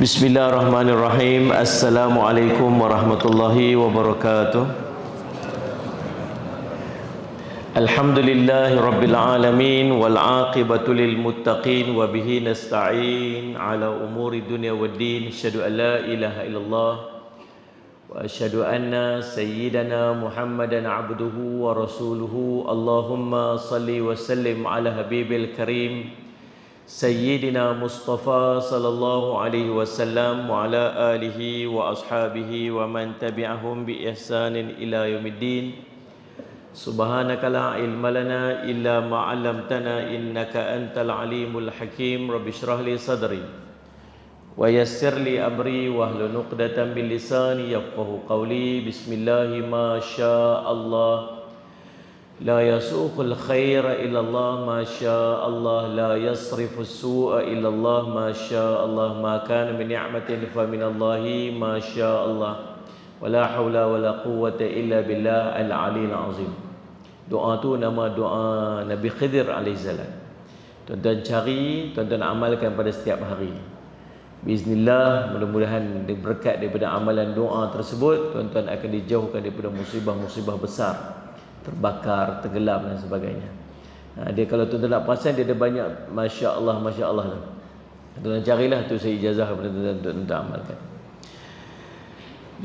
Bismillahirrahmanirrahim. Assalamualaikum warahmatullahi wabarakatuh. Alhamdulillahi rabbil alamin wal aqibatu lil muttaqin wa bihi nasta'in ala umuri dunya waddin. Asyhadu an la ilaha illallah wa asyhadu anna sayyidana Muhammadan abduhu wa rasuluhu. Allahumma salli wa sallim ala habibil karim Sayyidina Mustafa sallallahu alaihi wasallam wa ala alihi wa ashabihi wa man tabi'ahum bi ihsanin ila yaumiddin. Subhanaka la ilma lana illa ma 'allamtana innaka antal alimul hakim. Rabbi shrah li sadri wa yassir li amri wahlul 'uqdatam min lisani yafqahu qawli. Bismillah ma syaa Allah. La yasuqul khaira illallah ma syaa Allah, la yasrifu su'a illallah ma syaa Allah, ma kana min ni'matin fa min Allahi ma syaa Allah, wa la haula wa la quwwata illa billah al-'aliyyil 'azim. Doa tu nama doa Nabi Khidir alaihi salam. Tuan-tuan cari, tuan-tuan amalkan pada setiap hari. Biiznillah, mudah-mudahan berkat daripada amalan doa tersebut, tuan-tuan akan dijauhkan daripada musibah-musibah besar, terbakar, tenggelam dan sebagainya. Dia kalau tuan-tuan nak perasan, dia ada banyak Masya Allah tu. Tuan-tuan carilah tu, saya ijazah kepada tuan-tuan untuk amalkan.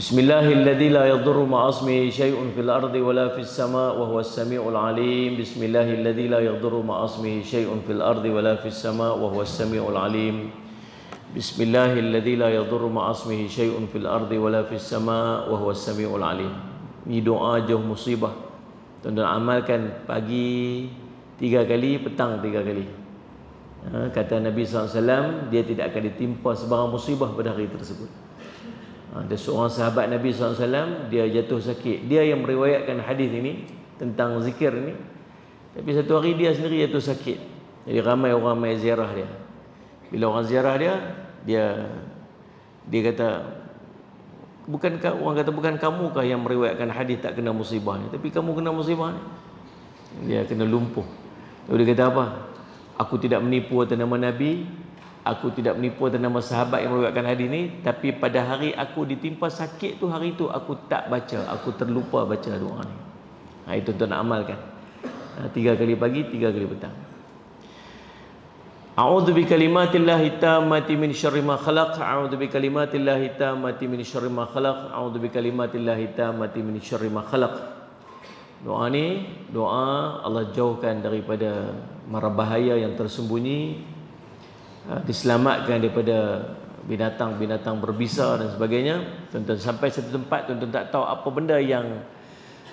Bismillahilladzi la yadurru ma'asmihi syai'un fil ardi wala fis sama' wa huwas sami'ul alim. Bismillahilladzi la yadurru ma'asmihi syai'un fil ardi wala fis sama' wa huwas sami'ul alim. Bismillahilladzi la yadurru ma'asmihi syai'un fil ardi wala fis sama' wa huwas sami'ul alim. Ini doa jauh musibah. Tuan-tuan amalkan pagi 3 kali, petang 3 kali. Kata Nabi SAW, dia tidak akan ditimpa sebarang musibah pada hari tersebut. Ada seorang sahabat Nabi SAW, dia jatuh sakit. Dia yang meriwayatkan hadis ini tentang zikir ini. Tapi satu hari dia sendiri jatuh sakit. Jadi ramai orang mai ziarah dia. Bila orang ziarah dia kata, bukankah orang kata, bukan kamukah yang meriwayatkan hadis tak kena musibah ni, tapi kamu kena musibah ni. Dia kena lumpuh. Lalu dia kata apa? Aku tidak menipu atas nama Nabi, aku tidak menipu atas nama sahabat yang meriwayatkan hadis ni, tapi pada hari aku ditimpa sakit tu, hari tu aku tak baca, aku terlupa baca doa ni. Itu tuan nak amalkan. 3 kali pagi, 3 kali petang. A'udzu bikalimatillahi tammati min syarri ma khalaq. A'udzu bikalimatillahi tammati min syarri ma khalaq. A'udzu bikalimatillahi tammati min syarri ma khalaq. Doa ni doa Allah jauhkan daripada mara bahaya yang tersembunyi, diselamatkan daripada binatang-binatang berbisa dan sebagainya. Tuan-tuan sampai satu tempat, tuan-tuan tak tahu apa benda yang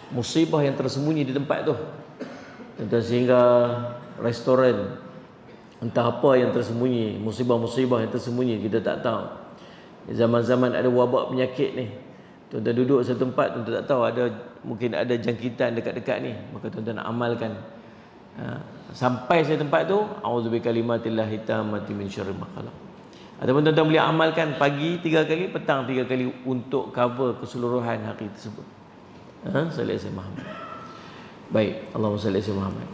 musibah yang tersembunyi di tempat tu. Tuan-tuan sehingga restoran, entah apa yang tersembunyi, musibah-musibah yang tersembunyi, kita tak tahu. Zaman-zaman ada wabak penyakit ni, tuan-tuan duduk satu tempat, tuan-tuan tak tahu mungkin ada jangkitan dekat-dekat ni, maka tuan-tuan nak amalkan. Sampai satu tempat tu, a'udzubika kalimatillahi tammati min syarri ma khalaq. Ataupun tuan-tuan boleh amalkan pagi 3 kali, petang 3 kali untuk cover keseluruhan hari tersebut. Sallallahu alaihi wasallam. Baik, Allahumma salli alaihi Muhammad.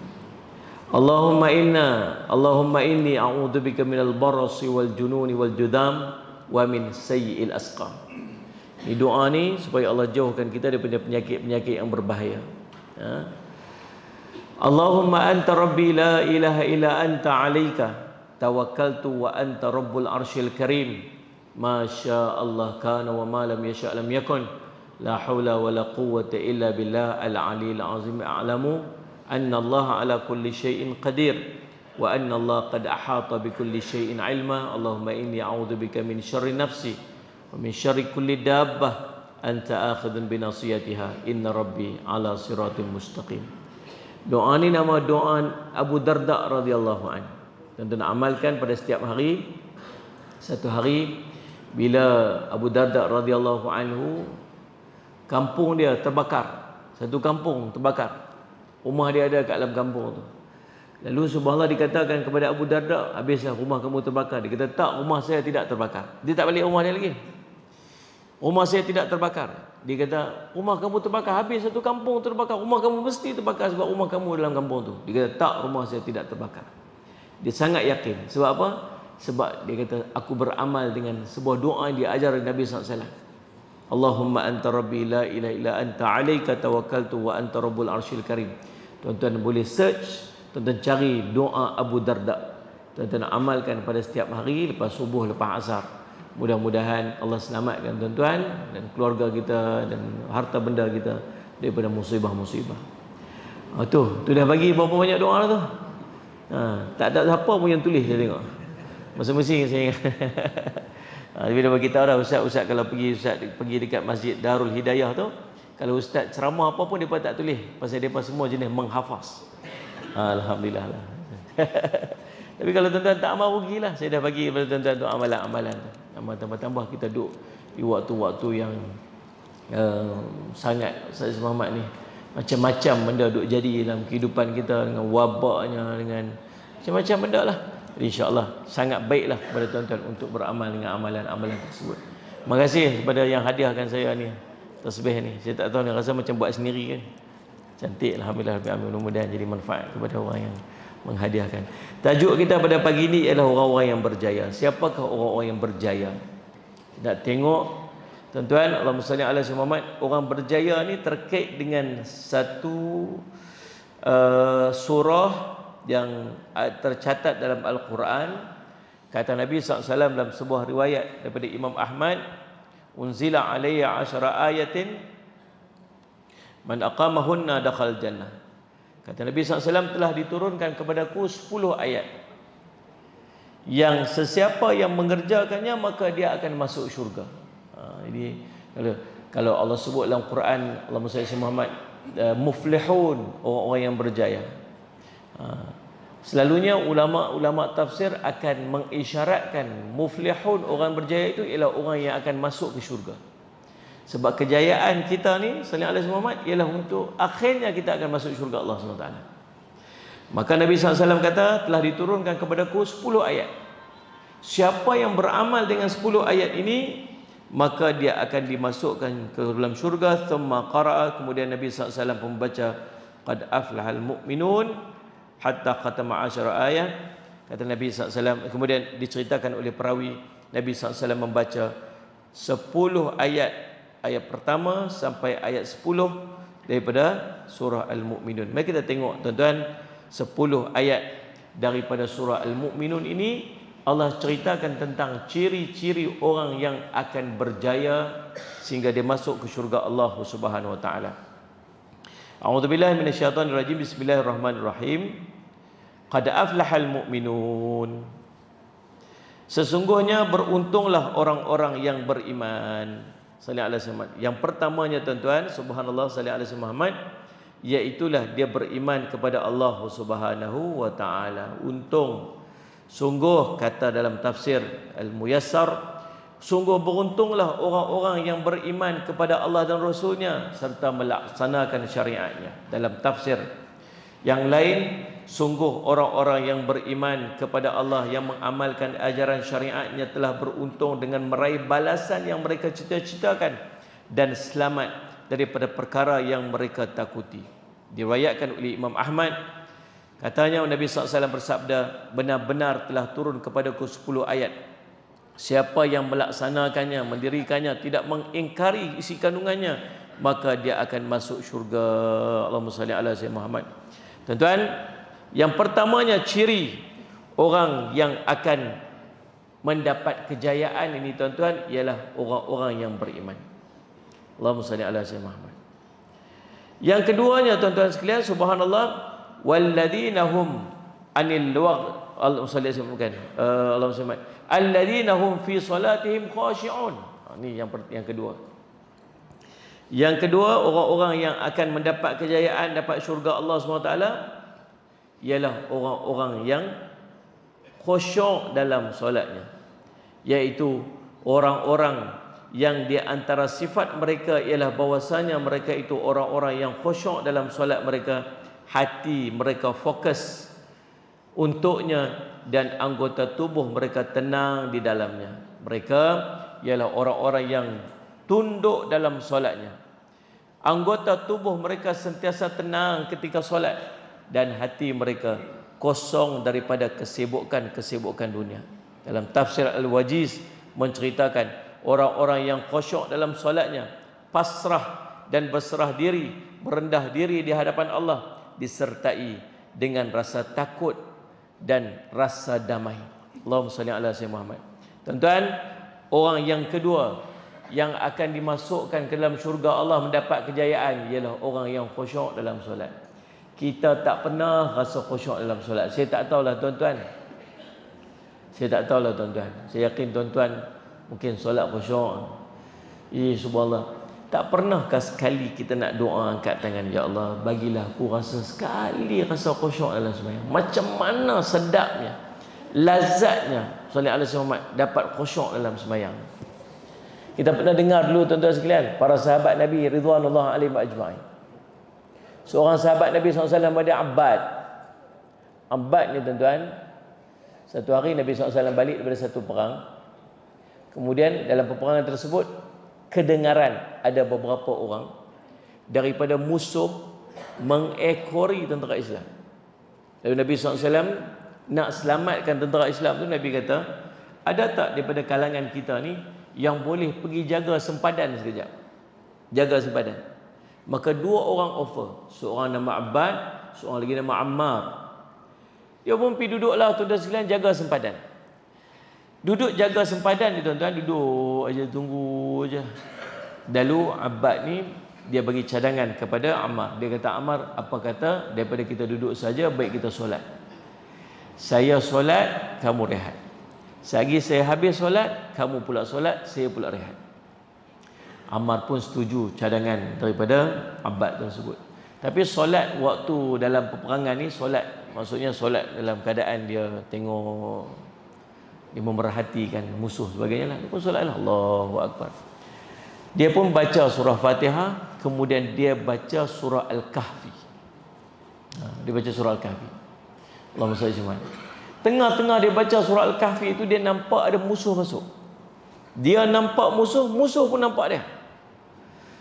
Allahumma inni a'udzubika minal barasi wal jununi wal judam wa min sayyi'il asqam. Ini doa ni supaya Allah jauhkan kita daripada penyakit-penyakit yang berbahaya. Allahumma anta rabbi la ilaha illa anta 'alaika tawakkaltu wa anta rabbul arsyil karim. Ma syaa Allah kana wa ma lam yasha' lam yakun. La haula wa la quwwata illa billah al-'aliyyil 'azim. A'lamu anna Allah ala kulli syai'in qadir wa anna Allah qad ahata bi kulli syai'in ilma. Allahumma inni a'udzubika min syarri nafsi wa min syarri kulli dabbah anta akhidun bi nasiyatiha inna rabbi ala siratin mustaqim. Doa ni nama doa Abu Darda radhiyallahu anhu. Tuan-tuan amalkan pada setiap hari. Satu hari bila Abu Darda radhiyallahu anhu, kampung dia terbakar. Satu kampung terbakar. Rumah dia ada kat dalam kampung tu. Lalu subhanallah dikatakan kepada Abu Darda, habislah rumah kamu terbakar. Dia kata, tak, rumah saya tidak terbakar. Dia tak balik rumah dia lagi. Rumah saya tidak terbakar. Dia kata, rumah kamu terbakar, habis satu kampung terbakar. Rumah kamu mesti terbakar sebab rumah kamu dalam kampung tu. Dia kata, tak, rumah saya tidak terbakar. Dia sangat yakin. Sebab apa? Sebab dia kata, aku beramal dengan sebuah doa yang diajar Nabi SAW. Allahumma anta rabbi la ilaha illa anta alaika tawakkaltu wa anta rabbul arsyil karim. Tuan-tuan boleh search, tuan-tuan cari doa Abu Darda. Tuan-tuan amalkan pada setiap hari, lepas subuh, lepas asar. Mudah-mudahan Allah selamatkan tuan-tuan dan keluarga kita dan harta benda kita daripada musibah-musibah. Tu dah bagi berapa banyak doa lah tu. Tak ada siapa pun yang tulis, saya tengok. Masing-masing saya ingat. Dia dah bagi tahu dah, ustaz kalau pergi dekat Masjid Darul Hidayah tu, kalau ustaz ceramah apa pun depa tak tulis, pasal depa semua jenis menghafaz. Alhamdulillah lah. Tapi kalau tuan-tuan tak amal, rugilah. Saya dah bagi kepada tuan-tuan tu amalan-amalan tu. Amal tambah-tambah kita duduk di waktu-waktu yang sangat Ustaz Muhammad ni macam-macam benda duk jadi dalam kehidupan kita, dengan wabaknya, dengan macam-macam benda lah. InsyaAllah sangat baiklah kepada tuan-tuan untuk beramal dengan amalan-amalan tersebut. Terima kasih kepada yang hadiahkan saya ni tasbih ni. Saya tak tahu ni, rasa macam buat sendiri kan. Cantik, alhamdulillah. Mudah-mudahan jadi manfaat kepada orang yang menghadiahkan. Tajuk kita pada pagi ini ialah orang-orang yang berjaya. Siapakah orang-orang yang berjaya? Nak tengok tuan-tuan, Allahumma salli ala sayyidina Muhammad. Orang berjaya ni terkait dengan satu surah yang tercatat dalam Al-Quran. Kata Nabi SAW dalam sebuah riwayat daripada Imam Ahmad, unzila alayya 10 ayatin man aqamahunna dakhal jannah. Kata Nabi SAW, telah diturunkan kepadaku 10 ayat yang sesiapa yang mengerjakannya maka dia akan masuk syurga. Jadi kalau Allah sebut dalam Quran, Allahumma salli ala Muhammad, muflihun, orang-orang yang berjaya. Selalunya ulama-ulama tafsir akan mengisyaratkan muflihun, orang berjaya itu ialah orang yang akan masuk ke syurga. Sebab kejayaan kita ni sallallahu alaihi Muhammad ialah untuk akhirnya kita akan masuk syurga Allah SWT. Maka Nabi SAW kata, telah diturunkan kepadaku 10 ayat. Siapa yang beramal dengan 10 ayat ini, maka dia akan dimasukkan ke dalam syurga. Thumma qara'a, kemudian Nabi SAW membaca qad aflahal mu'minun hatta khatama 10 ayat. Kata Nabi SAW, kemudian diceritakan oleh perawi, Nabi SAW membaca 10 ayat. Ayat pertama sampai ayat 10 daripada surah Al-Mu'minun. Mari kita tengok tuan-tuan, 10 ayat daripada surah Al-Mu'minun ini Allah ceritakan tentang ciri-ciri orang yang akan berjaya sehingga dia masuk ke syurga Allah Subhanahu wa taala. A'udzubillahi minasyaitonirrajim. Bismillahirrahmanirrahim. Qad aflahal mu'minun. Sesungguhnya beruntunglah orang-orang yang beriman. Sallallahu alaihi wasallam. Yang pertamanya tuan-tuan, subhanallah, sallallahu alaihi Muhammad, iaitulah dia beriman kepada Allah Subhanahu wa taala. Untung. Sungguh, kata dalam tafsir Al-Muyassar, sungguh beruntunglah orang-orang yang beriman kepada Allah dan Rasulnya serta melaksanakan syariatnya. Dalam tafsir yang lain, sungguh orang-orang yang beriman kepada Allah yang mengamalkan ajaran syariatnya telah beruntung dengan meraih balasan yang mereka cita-citakan dan selamat daripada perkara yang mereka takuti. Diriwayatkan oleh Imam Ahmad, katanya Nabi SAW bersabda, benar-benar telah turun kepadaku 10 ayat. Siapa yang melaksanakannya, mendirikannya, tidak mengingkari isi kandungannya, maka dia akan masuk syurga. Allahumma salli ala sayyidina Muhammad. Tuan-tuan, yang pertamanya ciri orang yang akan mendapat kejayaan ini tuan-tuan ialah orang-orang yang beriman. Allahumma salli ala sayyidina Muhammad. Yang keduanya tuan-tuan sekalian, subhanallah, walladzina hum anil lagh, Allahumma salli ala bukan, Allahumma salli, alladzina hum fi salatihim khashi'un. Ini yang kedua. Yang kedua, orang-orang yang akan mendapat kejayaan, dapat syurga Allah SWT, ialah orang-orang yang khusyuk dalam solatnya, iaitu orang-orang yang di antara sifat mereka ialah bahwasanya mereka itu orang-orang yang khusyuk dalam solat mereka, hati mereka fokus untuknya dan anggota tubuh mereka tenang di dalamnya. Mereka ialah orang-orang yang tunduk dalam solatnya, anggota tubuh mereka sentiasa tenang ketika solat, dan hati mereka kosong daripada kesibukan-kesibukan dunia. Dalam tafsir Al-Wajiz menceritakan orang-orang yang khusyuk dalam solatnya, pasrah dan berserah diri, merendah diri di hadapan Allah, disertai dengan rasa takut dan rasa damai. Allahumma salli ala sayyidina Muhammad. Tuan-tuan, orang yang kedua yang akan dimasukkan ke dalam syurga Allah mendapat kejayaan ialah orang yang khusyuk dalam solat. Kita tak pernah rasa khusyuk dalam solat. Saya tak tahulah tuan-tuan. Saya yakin tuan-tuan mungkin solat khusyuk. Subhanallah. Tak pernahkah sekali kita nak doa angkat tangan, ya Allah, bagilah aku rasa sekali rasa khusyuk dalam sembahyang. Macam mana sedapnya, lazatnya solat ala Muhammad dapat khusyuk dalam sembahyang. Kita pernah dengar dulu tuan-tuan sekalian, para sahabat Nabi ridwanullah alaihim ajma'in. Seorang sahabat Nabi SAW ada Abbad. Abbad ni tuan-tuan, satu hari Nabi SAW balik daripada satu perang. Kemudian dalam peperangan tersebut kedengaran ada beberapa orang daripada musuh mengekori tentera Islam. Lalu Nabi SAW nak selamatkan tentera Islam tu, Nabi kata, ada tak daripada kalangan kita ni yang boleh pergi jaga sempadan sekejap? Jaga sempadan. Maka dua orang offer. Seorang nama Abbad, seorang lagi nama Ammar. Dia pun pergi duduklah tuan-tuan sekalian jaga sempadan. Duduk jaga sempadan ni tuan-tuan, duduk aja, tunggu aja. Lalu Abbad ni dia bagi cadangan kepada Ammar. Dia kata, Ammar, apa kata daripada kita duduk saja, baik kita solat. Saya solat, kamu rehat. Selagi saya habis solat, kamu pula solat, saya pula rehat. Ammar pun setuju cadangan daripada Abbad tersebut. Tapi solat waktu dalam peperangan ni, solat maksudnya solat dalam keadaan dia tengok, dia memerhatikan musuh sebagainya lah. Dia pun solatlah, Allahu Akbar. Dia pun baca surah Fatihah, kemudian dia baca surah Al-Kahfi. Dia baca surah Al-Kahfi. Allahumma salli alaihi. Tengah-tengah dia baca surah Al-Kahfi itu, dia nampak ada musuh masuk. Dia nampak musuh, musuh pun nampak dia.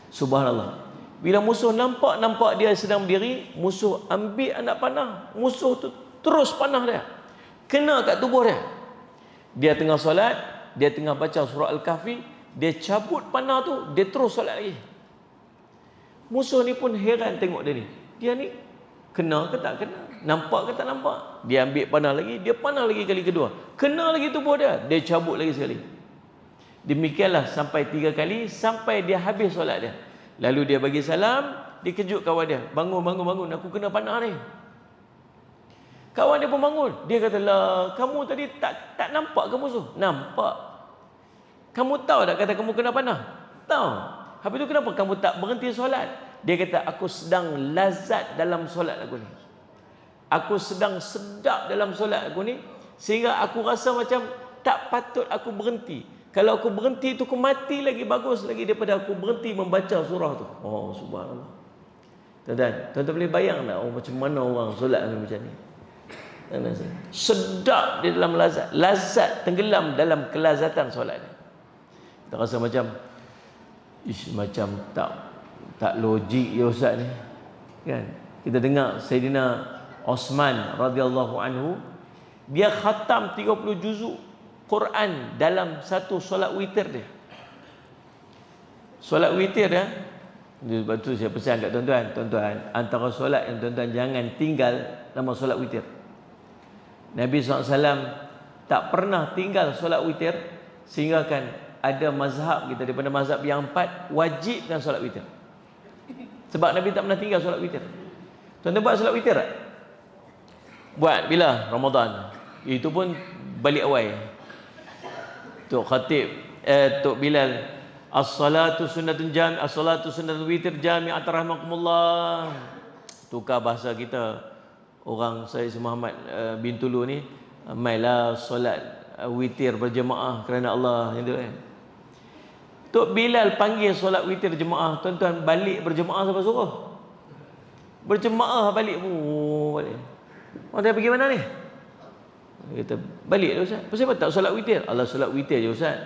Subhanallah. Bila musuh nampak dia sedang berdiri, musuh ambil anak panah, musuh tu terus panah dia, kena kat tubuh dia. Dia tengah solat, dia tengah baca surah Al-Kahfi, dia cabut panah tu, dia terus solat lagi. Musuh ni pun heran tengok dia ni. Dia ni kena ke tak kena? Nampak ke tak nampak? Dia ambil panah lagi, dia panah lagi kali kedua, kena lagi tubuh dia, dia cabut lagi sekali. Demikianlah sampai 3 kali, sampai dia habis solat dia. Lalu dia bagi salam, dikejut kawan dia, bangun, aku kena panah ni. Kawan dia pun bangun. Dia kata, lah, kamu tadi tak nampak ke musuh? Nampak. Kamu tahu tak kata kamu kena panah? Tahu. Habis tu kenapa kamu tak berhenti solat? Dia kata, aku sedang lazat dalam solat aku ni. Aku sedang sedap dalam solat aku ni, sehingga aku rasa macam tak patut aku berhenti. Kalau aku berhenti tu, aku mati lagi bagus lagi daripada aku berhenti membaca surah tu. Oh, subhanallah. Tuan-tuan boleh bayang tak macam mana orang solat macam ni? Sedap di dalam lazat. Lazat tenggelam dalam kelazatan solat ni. Kita rasa macam macam tak logik ya Ustaz ni. Kan? Kita dengar Sayyidina Osman radhiyallahu anhu, dia khatam 30 juzuk Quran dalam satu solat witir dia. Solat witir dia. Sebab tu saya pesan kat tuan-tuan, antara solat yang tuan-tuan jangan tinggal nama solat witir. Nabi SAW tak pernah tinggal solat witir, sehingga kan ada mazhab kita daripada mazhab yang 4 wajibkan solat witir. Sebab Nabi tak pernah tinggal solat witir. Tuan-tuan buat solat witir tak? Buat bila? Ramadan. Itu pun balik awal. Tok Khatib, Tok Bilal, as-salatu sunnatun jami', as-salatu sunnatun witir jami'at rahmakumullah. Tukar bahasa kita. Orang Sayyid Muhammad bin Tulu ni, mailah solat witir berjemaah kerana Allah, gitu kan. Tok Bilal panggil solat witir jemaah, tuan-tuan balik berjemaah siapa suruh? Berjemaah balik. Balik. Orang tanya pergi mana ni? Dia kata, balik lah Ustaz. Pasal apa tak solat witir? Allah, solat witir je Ustaz.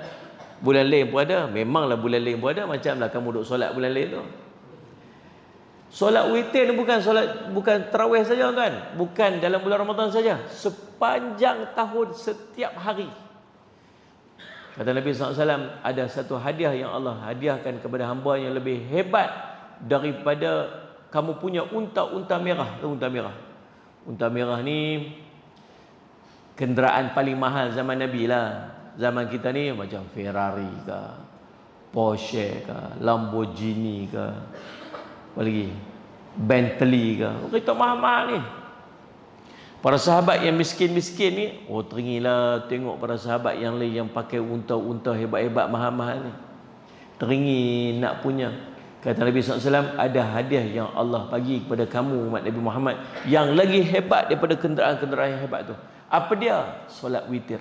Bulan lain pun ada. Memanglah bulan lain pun ada. Macamlah kamu duk solat bulan lain tu. Solat witir ni bukan tarawih saja tuan. Bukan dalam bulan Ramadan saja. Sepanjang tahun, setiap hari. Kata Nabi SAW, ada satu hadiah yang Allah hadiahkan kepada hamba yang lebih hebat daripada kamu punya unta-unta merah. Unta merah. Unta merah ni kenderaan paling mahal zaman Nabi lah. Zaman kita ni macam Ferrari ke, Porsche ke, Lamborghini ke, apa lagi, Bentley ke. Kereta mahal-mahal ni. Para sahabat yang miskin-miskin ni, teringin tengok para sahabat yang lain yang pakai unta-unta hebat-hebat mahal-mahal ni. Teringin nak punya. Kata Nabi SAW, ada hadiah yang Allah bagi kepada kamu umat Nabi Muhammad yang lagi hebat daripada kenderaan-kenderaan yang hebat tu. Apa dia? Solat witir.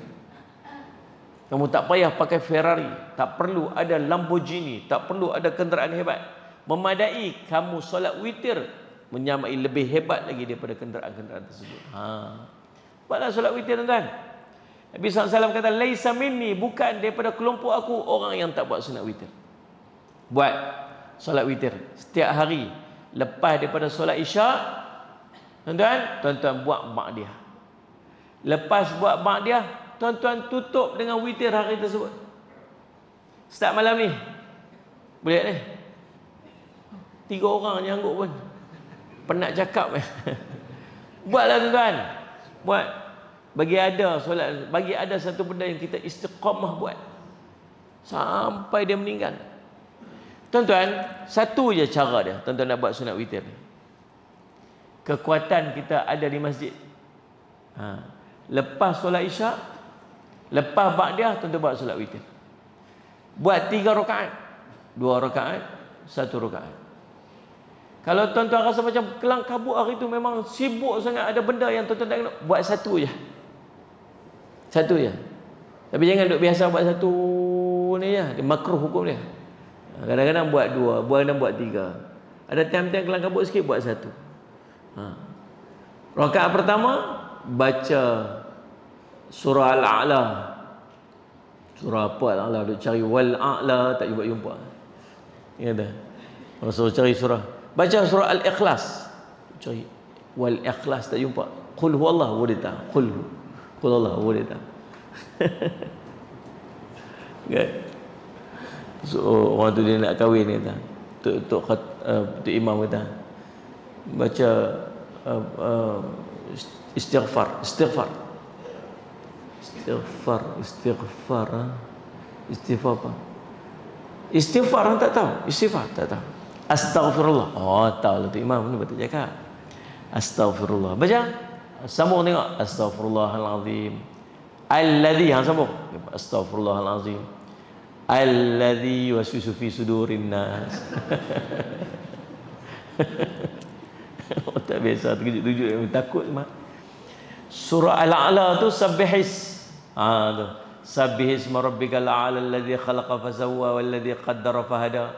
Kamu tak payah pakai Ferrari, tak perlu ada Lamborghini, tak perlu ada kenderaan hebat. Memadai kamu solat witir, menyamai lebih hebat lagi daripada kenderaan-kenderaan tersebut. Buatlah solat witir, tuan-tuan. Nabi SAW kata, laisa minni, bukan daripada kelompok aku orang yang tak buat sunat witir. Buat solat witir setiap hari lepas daripada solat isyak, tuan-tuan buat ba'diyah. Lepas buat ba'diyah, tuan-tuan tutup dengan witir hari tersebut. Start malam ni. Boleh ni? 3 orang nyanggut pun. Penat cakap. Buatlah tuan-tuan. Buat. Bagi ada solat, bagi ada satu benda yang kita istiqamah buat sampai dia meninggal. Tuan-tuan, satu je cara dia tuan-tuan nak buat sunat witir ni. Kekuatan kita ada di masjid. Lepas solat isyak, lepas ba'diyah, tuan-tuan buat solat witir. Buat 3 rakaat. 2 rakaat, 1 rakaat. Kalau tuan-tuan rasa macam kelang kabut hari tu, memang sibuk sangat, ada benda yang tuan-tuan tak kena, buat satu je. Satu je. Tapi jangan duk biasa buat satu ni je. Dia makruh hukum dia. Kadang-kadang buat 2, kadang-kadang buat 3. Ada time-time kelang kabut sikit, buat 1. Rakaat pertama baca surah Al-A'la. Surah apa Al-A'la? Duk cari wal a'la, tak jumpa. Ingat tak? Rasul cari surah. Baca surah Al-Ikhlas. Cari wal ikhlas, tak jumpa. Qul huwallahu wadita. Qul huwallahu wadita. Kan? So orang tu dia nak kahwin ni kata. Tok imam kata. Baca istighfar. Istighfar apa? Istighfar tak tahu. Istighfar tak tahu. Astaghfirullah. Tahu lah tu imam ni betul cakap. Astaghfirullah. Baca. Sambung tengok. Astaghfirullahalazim. Alladhi, sambung. Astaghfirullahalazim. Alladhi waswisu fi sudurin nas. Tak biasa terkejut-kejut, takut mah. Surah Al-A'la tu sabbihis. Tu. Sabbihis rabbikal a'la alladhi khalaqa fasawwa walladhi qaddara fahada.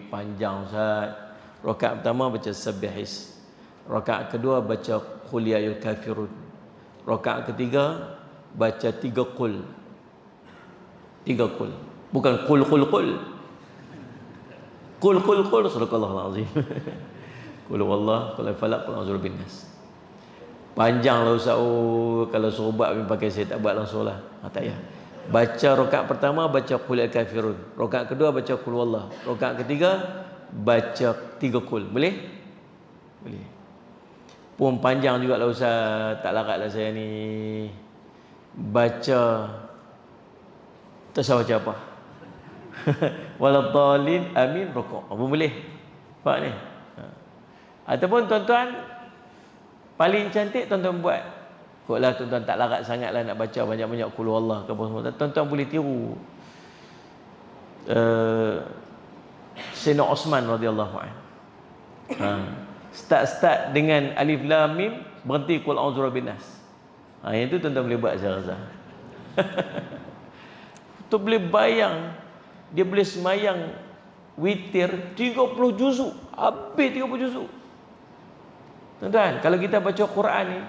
Panjang Ustaz. Rakaat pertama baca sabbihis. Rakaat kedua baca qul ya ayyuhal kafirun. Rakaat ketiga baca 3 qul. 3 qul. Bukan qul. Qul sadaqallahul azim. Qul huwallahu, qul falaq, qul a'udzu birabbin nas. Panjang lah Ustaz. Kalau suruh buat pakai saya tak buat langsung lah. Tak payah. Baca rakaat pertama baca qul ya kafirun. Rakaat kedua baca qul huwallah. Rakaat ketiga baca 3 qul. Boleh? Boleh. Pun panjang juga lah Ustaz. Tak larat lah saya ni. Baca tak salah baca apa. Waladhdallin amin rukuk. Apa boleh? Faham ni? Ataupun tuan-tuan paling cantik tuan-tuan buat. Koklah tuan-tuan tak larat sangatlah nak baca banyak-banyak qul huwallah ke apa semua. Tuan-tuan boleh tiru Sayyidina Osman radhiyallahu anhu. Start dengan alif lam mim, berhenti qul a'udzu birabbin nas. Yang tu tuan-tuan boleh buat saya rasa. Tu boleh bayang dia boleh semayang witir 30 juzuk, habis 30 juzuk. Tuan-tuan, kalau kita baca Quran ni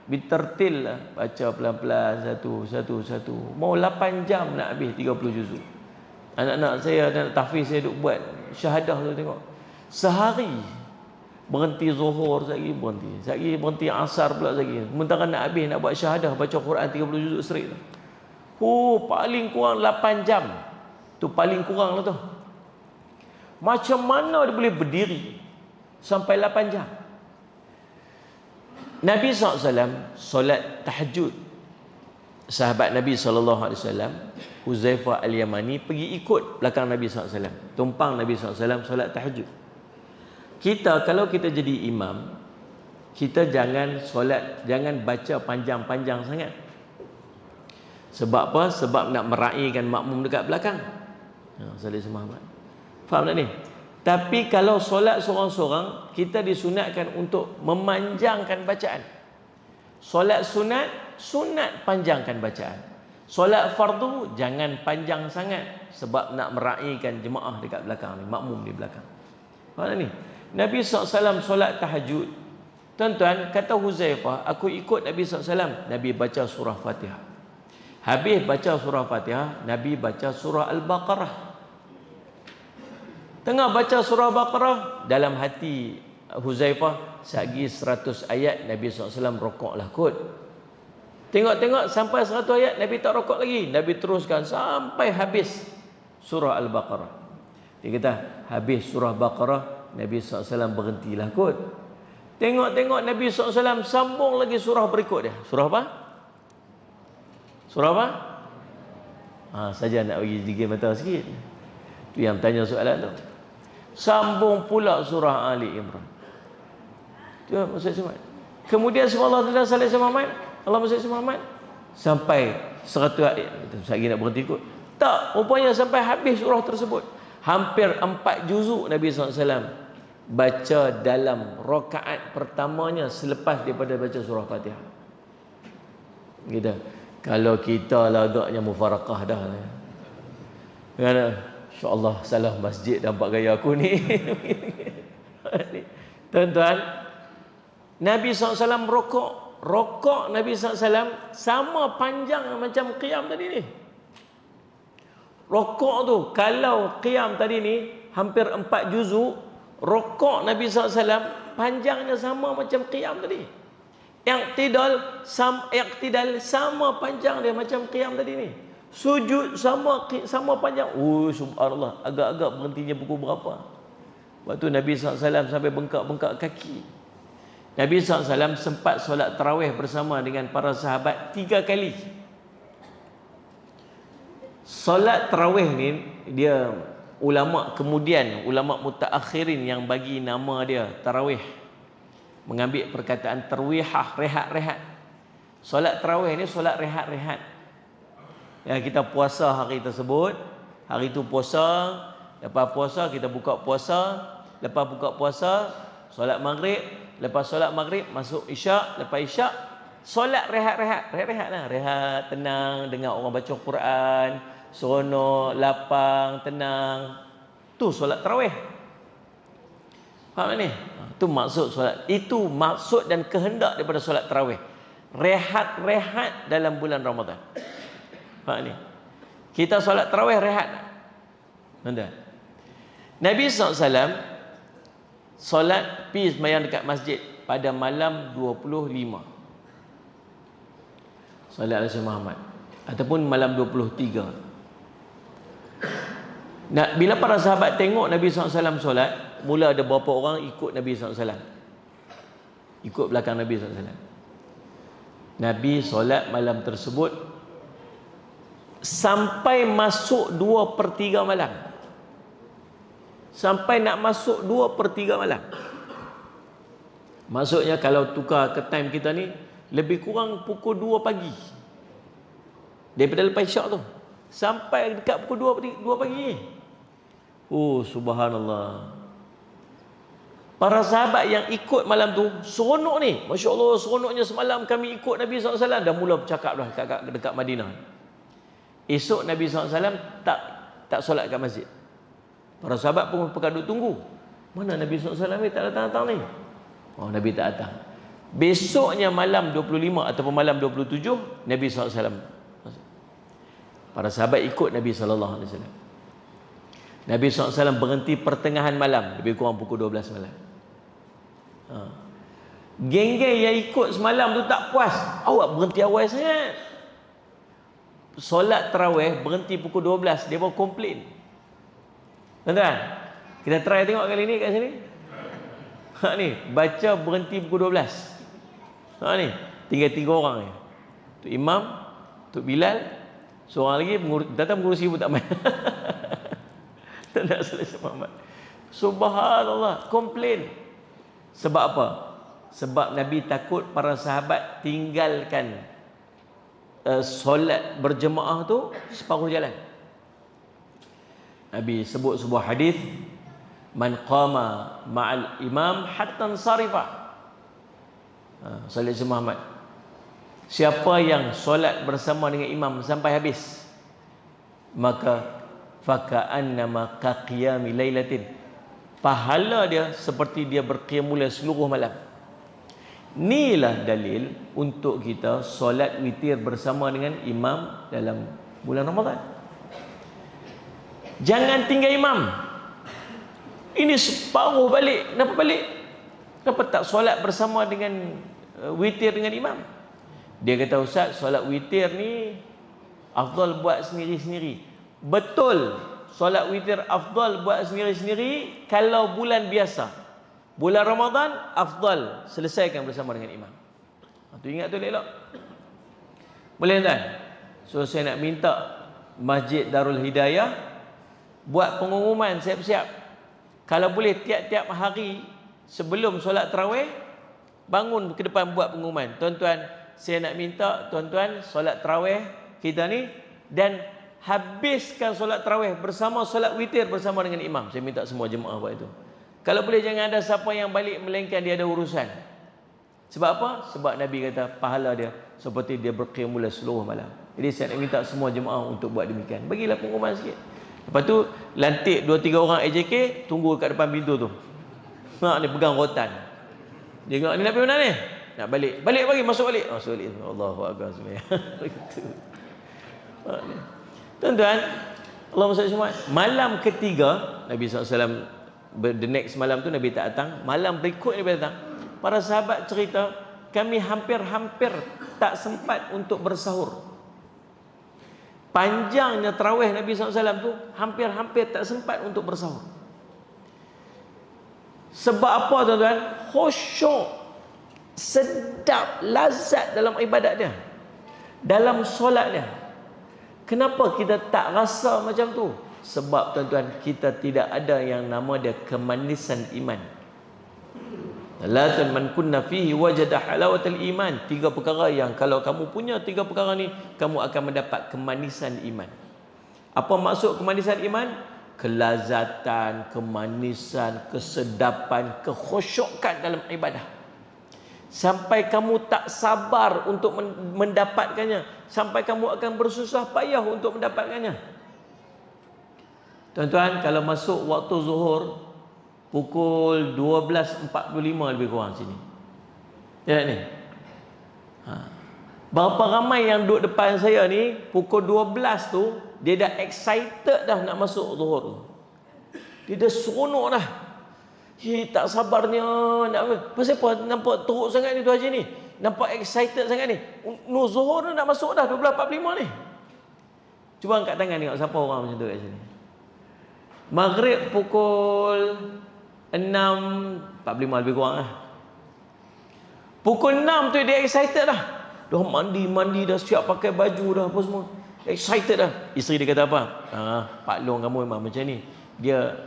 bitertil lah, baca pelan-pelan satu. Mau 8 jam nak habis 30 juzuk. Anak-anak saya, anak tahfiz saya duk buat syahadah tu, tengok. Sehari berhenti zuhur sekali berhenti asar pula sekali. Sementara nak habis nak buat syahadah baca Quran 30 juzuk straight tu. Paling kurang 8 jam. Tu paling kurang lah tu. Macam mana dia boleh berdiri sampai 8 jam? Nabi SAW solat tahajud. Sahabat Nabi SAW, Huzaifah Al-Yamani, pergi ikut belakang Nabi SAW, tumpang Nabi SAW solat tahajud. Kita kalau kita jadi imam, kita jangan baca panjang-panjang sangat. Sebab apa? Sebab nak meraihkan makmum dekat belakang. Salih Muhammad. Faham tak ni? Tapi kalau solat seorang-seorang, kita disunatkan untuk memanjangkan bacaan. Solat sunat panjangkan bacaan. Solat fardu jangan panjang sangat, sebab nak meraihkan jemaah dekat belakang ni, makmum di belakang. Faham tak ni? Nabi SAW solat tahajud. Tuan-tuan, kata Huzaifah, aku ikut Nabi SAW. Nabi baca surah Fatihah. Habis baca surah Fatihah, Nabi baca surah Al-Baqarah. Tengah baca surah Baqarah, dalam hati Huzaifah, sagi 100 ayat Nabi SAW rokoklah kot. Tengok-tengok sampai 100 ayat Nabi tak rokok lagi. Nabi teruskan sampai habis surah Al-Baqarah. Dia kata habis surah Baqarah, Nabi SAW berhentilah kot. Tengok-tengok Nabi SAW sambung lagi surah berikut dia. Surah apa? Surah apa? Saja nak bagi sedikit mata sikit. Tu yang tanya soalan tu. Sambung pula surah Ali Imran. Tu maksud Muhammad. Kemudian Allah Taala salih Muhammad, Allah maksud Muhammad sampai 100 ayat. Lagi nak berhenti kot. Tak, rupanya sampai habis surah tersebut. Hampir 4 juzuk Nabi SAW baca dalam rakaat pertamanya selepas daripada baca surah Fatihah. Gitu. Kalau kita lah agaknya mufarakah dah. Kan? InsyaAllah salah masjid nampak gaya aku ni. Tuan-tuan, Nabi SAW rokok Nabi SAW sama panjang macam qiyam tadi ni. Rokok tu, kalau qiyam tadi ni hampir 4 juzuk, rokok Nabi SAW panjangnya sama macam qiyam tadi. Iqtidal sama panjang dia macam qiyam tadi ni. Sujud sama panjang. Subhanallah, agak-agak berhentinya pukul berapa. Waktu Nabi SAW sampai bengkak-bengkak kaki. Nabi SAW sempat solat tarawih bersama dengan para sahabat 3 kali. Solat tarawih ni, dia ulama mutaakhirin yang bagi nama dia tarawih, mengambil perkataan terwihah, rehat-rehat. Solat tarawih ni solat rehat-rehat. Ya, kita puasa hari tersebut, hari tu puasa, lepas puasa kita buka puasa, lepas buka puasa solat maghrib, lepas solat maghrib masuk isyak, lepas isyak solat rehat-rehat lah, rehat, tenang, dengar orang baca Quran, seronok, lapang, tenang. Tu solat tarawih. Faham ni? Itu maksud solat. Itu maksud dan kehendak daripada solat tarawih. Rehat-rehat dalam bulan Ramadan. Faham ni? Kita solat tarawih rehat. Tuan-tuan. Nabi SAW solat pergi sembahyang dekat masjid pada malam 25. Solat Nabi Muhammad ataupun malam 23. Bila para sahabat tengok Nabi SAW solat, mula ada beberapa orang ikut Nabi SAW, ikut belakang Nabi SAW. Nabi solat malam tersebut sampai masuk 2/3 malam. Sampai nak masuk 2/3 malam. Maksudnya kalau tukar ke time kita ni, lebih kurang pukul 2 pagi. Daripada lepas isyak tu sampai dekat pukul 2 pagi. Subhanallah. Para sahabat yang ikut malam tu seronok ni. Masya Allah, seronoknya semalam kami ikut Nabi SAW. Dah mula bercakap dah dekat Madinah. Esok Nabi SAW tak solat kat masjid. Para sahabat pun duduk tunggu. Mana Nabi SAW ni tak datang-datang ni? Nabi tak datang. Besoknya malam 25 ataupun malam 27 Nabi SAW. Para sahabat ikut Nabi SAW. Nabi SAW berhenti pertengahan malam, lebih kurang pukul 12 malam. Geng-geng yang ikut semalam tu tak puas. Awak berhenti awal sangat. solat tarawih berhenti pukul 12, dia baru komplain. Tuan-tuan, kita try tengok kali ni kat sini. Ni, baca berhenti pukul 12. Ni, tinggal 3 orang ni. Tok Imam, Tok Bilal, seorang lagi datang mengurusi pun tak main. Tak nak selesai Muhammad. Subhanallah, komplain. Sebab apa? Sebab Nabi takut para sahabat tinggalkan solat berjemaah tu separuh jalan. Nabi sebut sebuah hadis, man qama ma'al imam hatta sarifa. Sallallahu alaihi Muhammad. Siapa yang solat bersama dengan imam sampai habis, maka faka'annama kaqiyami lailatin. Pahala dia seperti dia berqiyamul seluruh malam. Inilah dalil untuk kita solat witir bersama dengan imam dalam bulan Ramadan. Jangan tinggal imam. Ini separuh balik. Kenapa balik? Kenapa tak solat bersama dengan witir dengan imam? Dia kata, Ustaz, solat witir ni afdal buat sendiri-sendiri. Betul, solat witir afdal buat sendiri-sendiri kalau bulan biasa. Bulan Ramadan afdal selesaikan bersama dengan imam. Tu ingat tu elok. Boleh tak? So saya nak minta Masjid Darul Hidayah buat pengumuman siap-siap. Kalau boleh tiap-tiap hari sebelum solat tarawih, bangun ke depan buat pengumuman. Tuan-tuan, saya nak minta tuan-tuan solat tarawih kita ni dan habiskan solat tarawih bersama solat witir bersama dengan imam. Saya minta semua jemaah buat itu. Kalau boleh jangan ada siapa yang balik melainkan dia ada urusan. Sebab apa? Sebab Nabi kata pahala dia seperti dia berqiyamul seluruh malam. Jadi saya nak minta semua jemaah untuk buat demikian. Bagilah pengumuman sikit. Lepas tu lantik 2-3 orang AJK tunggu kat depan pintu tu. Ni pegang rotan. Dia tengok ni nak pergi mana ni? Nak balik. Balik bagi masuk balik. Masuk balik. Allahu akbar sebenarnya. Begitu. Tuan-tuan, Allah SWT, malam ketiga Nabi SAW, the next malam tu Nabi tak datang. Malam berikut Nabi datang. Para sahabat cerita, kami hampir-hampir tak sempat untuk bersahur. Panjangnya tarawih Nabi SAW tu, hampir-hampir tak sempat untuk bersahur. Sebab apa tuan-tuan? Khusyuk, sedap, lazat dalam ibadat dia, dalam solat dia. Kenapa kita tak rasa macam tu? Sebab tuan-tuan, kita tidak ada yang nama dia kemanisan iman. Salatan man kunna fihi wajada halawatal iman. 3 perkara yang kalau kamu punya 3 perkara ni, kamu akan mendapat kemanisan iman. Apa maksud kemanisan iman? Kelazatan, kemanisan, kesedapan, kekhusyukan dalam ibadah. Sampai kamu tak sabar untuk mendapatkannya, sampai kamu akan bersusah payah untuk mendapatkannya. Tuan-tuan, kalau masuk waktu zuhur pukul 12.45 lebih kurang sini. Ya ni. Berapa ramai yang duduk depan saya ni pukul 12 tu dia dah excited dah nak masuk zuhur. Dia dah seronok dah. Tak sabarnya nak apa? Pasal apa nampak teruk sangat ni tu haji ni? Nampak excited sangat ni. Zuhur nak masuk dah 12.45 ni. Cuba angkat tangan tengok siapa orang macam tu kat sini. Maghrib pukul 6.45 lebih kurang lah. Pukul 6 tu dia excited dah. Dah mandi dah, siap pakai baju dah, apa semua. Excited dah. Isteri dia kata apa? Pak Long kamu memang macam ni. Dia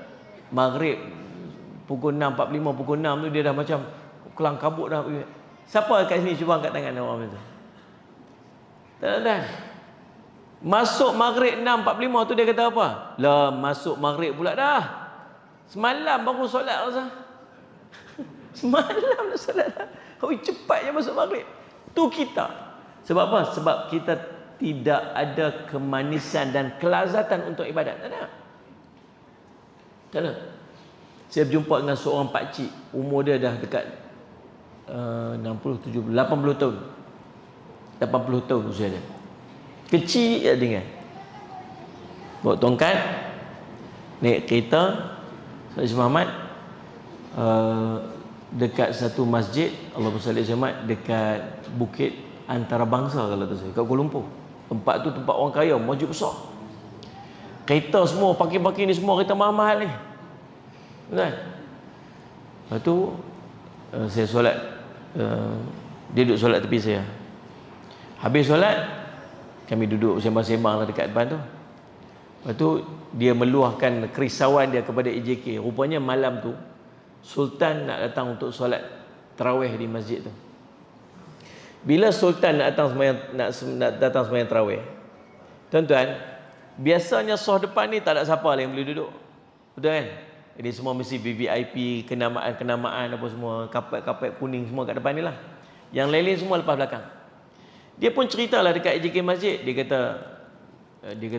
maghrib pukul 6.45, pukul 6 tu dia dah macam kelang kabut dah. Siapa kat sini cuba angkat tangan orang macam tu? Tak. Masuk maghrib 6.45 tu dia kata apa? Lah masuk maghrib pula dah. Semalam baru solat rasa. Semalam dah solat dah. Cepatnya masuk maghrib. Tu kita. Sebab apa? Sebab kita tidak ada kemanisan dan kelazatan untuk ibadat. Tak ada. Saya berjumpa dengan seorang pakcik. Umur dia dah dekat 60, 70, 80 tahun. 80 tahun usia dia. Kecil je dengan. Bawa tongkat. Naik kereta. Sayyid Muhammad. Dekat satu masjid. Allahumma salli Muhammad. Dekat Bukit Antarabangsa kalau tak salah. Kat Kuala Lumpur. Tempat tu tempat orang kaya, masjid besar. Kereta semua, parking-parking ni semua kereta mahal ni. Kan? Lepas tu saya solat, dia duduk solat tepi saya. Habis solat, kami duduk sembang-sembang lah dekat depan tu. Lepas tu dia meluahkan kerisauan dia kepada EJK. Rupanya malam tu Sultan nak datang untuk solat tarawih di masjid tu. Bila Sultan nak datang sembahyang tarawih, tuan-tuan, biasanya soh depan ni tak ada siapa lah yang boleh duduk. Betul kan? Jadi semua mesti VVIP, kenamaan apa semua, kapet kuning semua kat depan ni lah. Yang lain-lain semua lepas belakang. Dia pun ceritalah dekat EJK masjid. Dia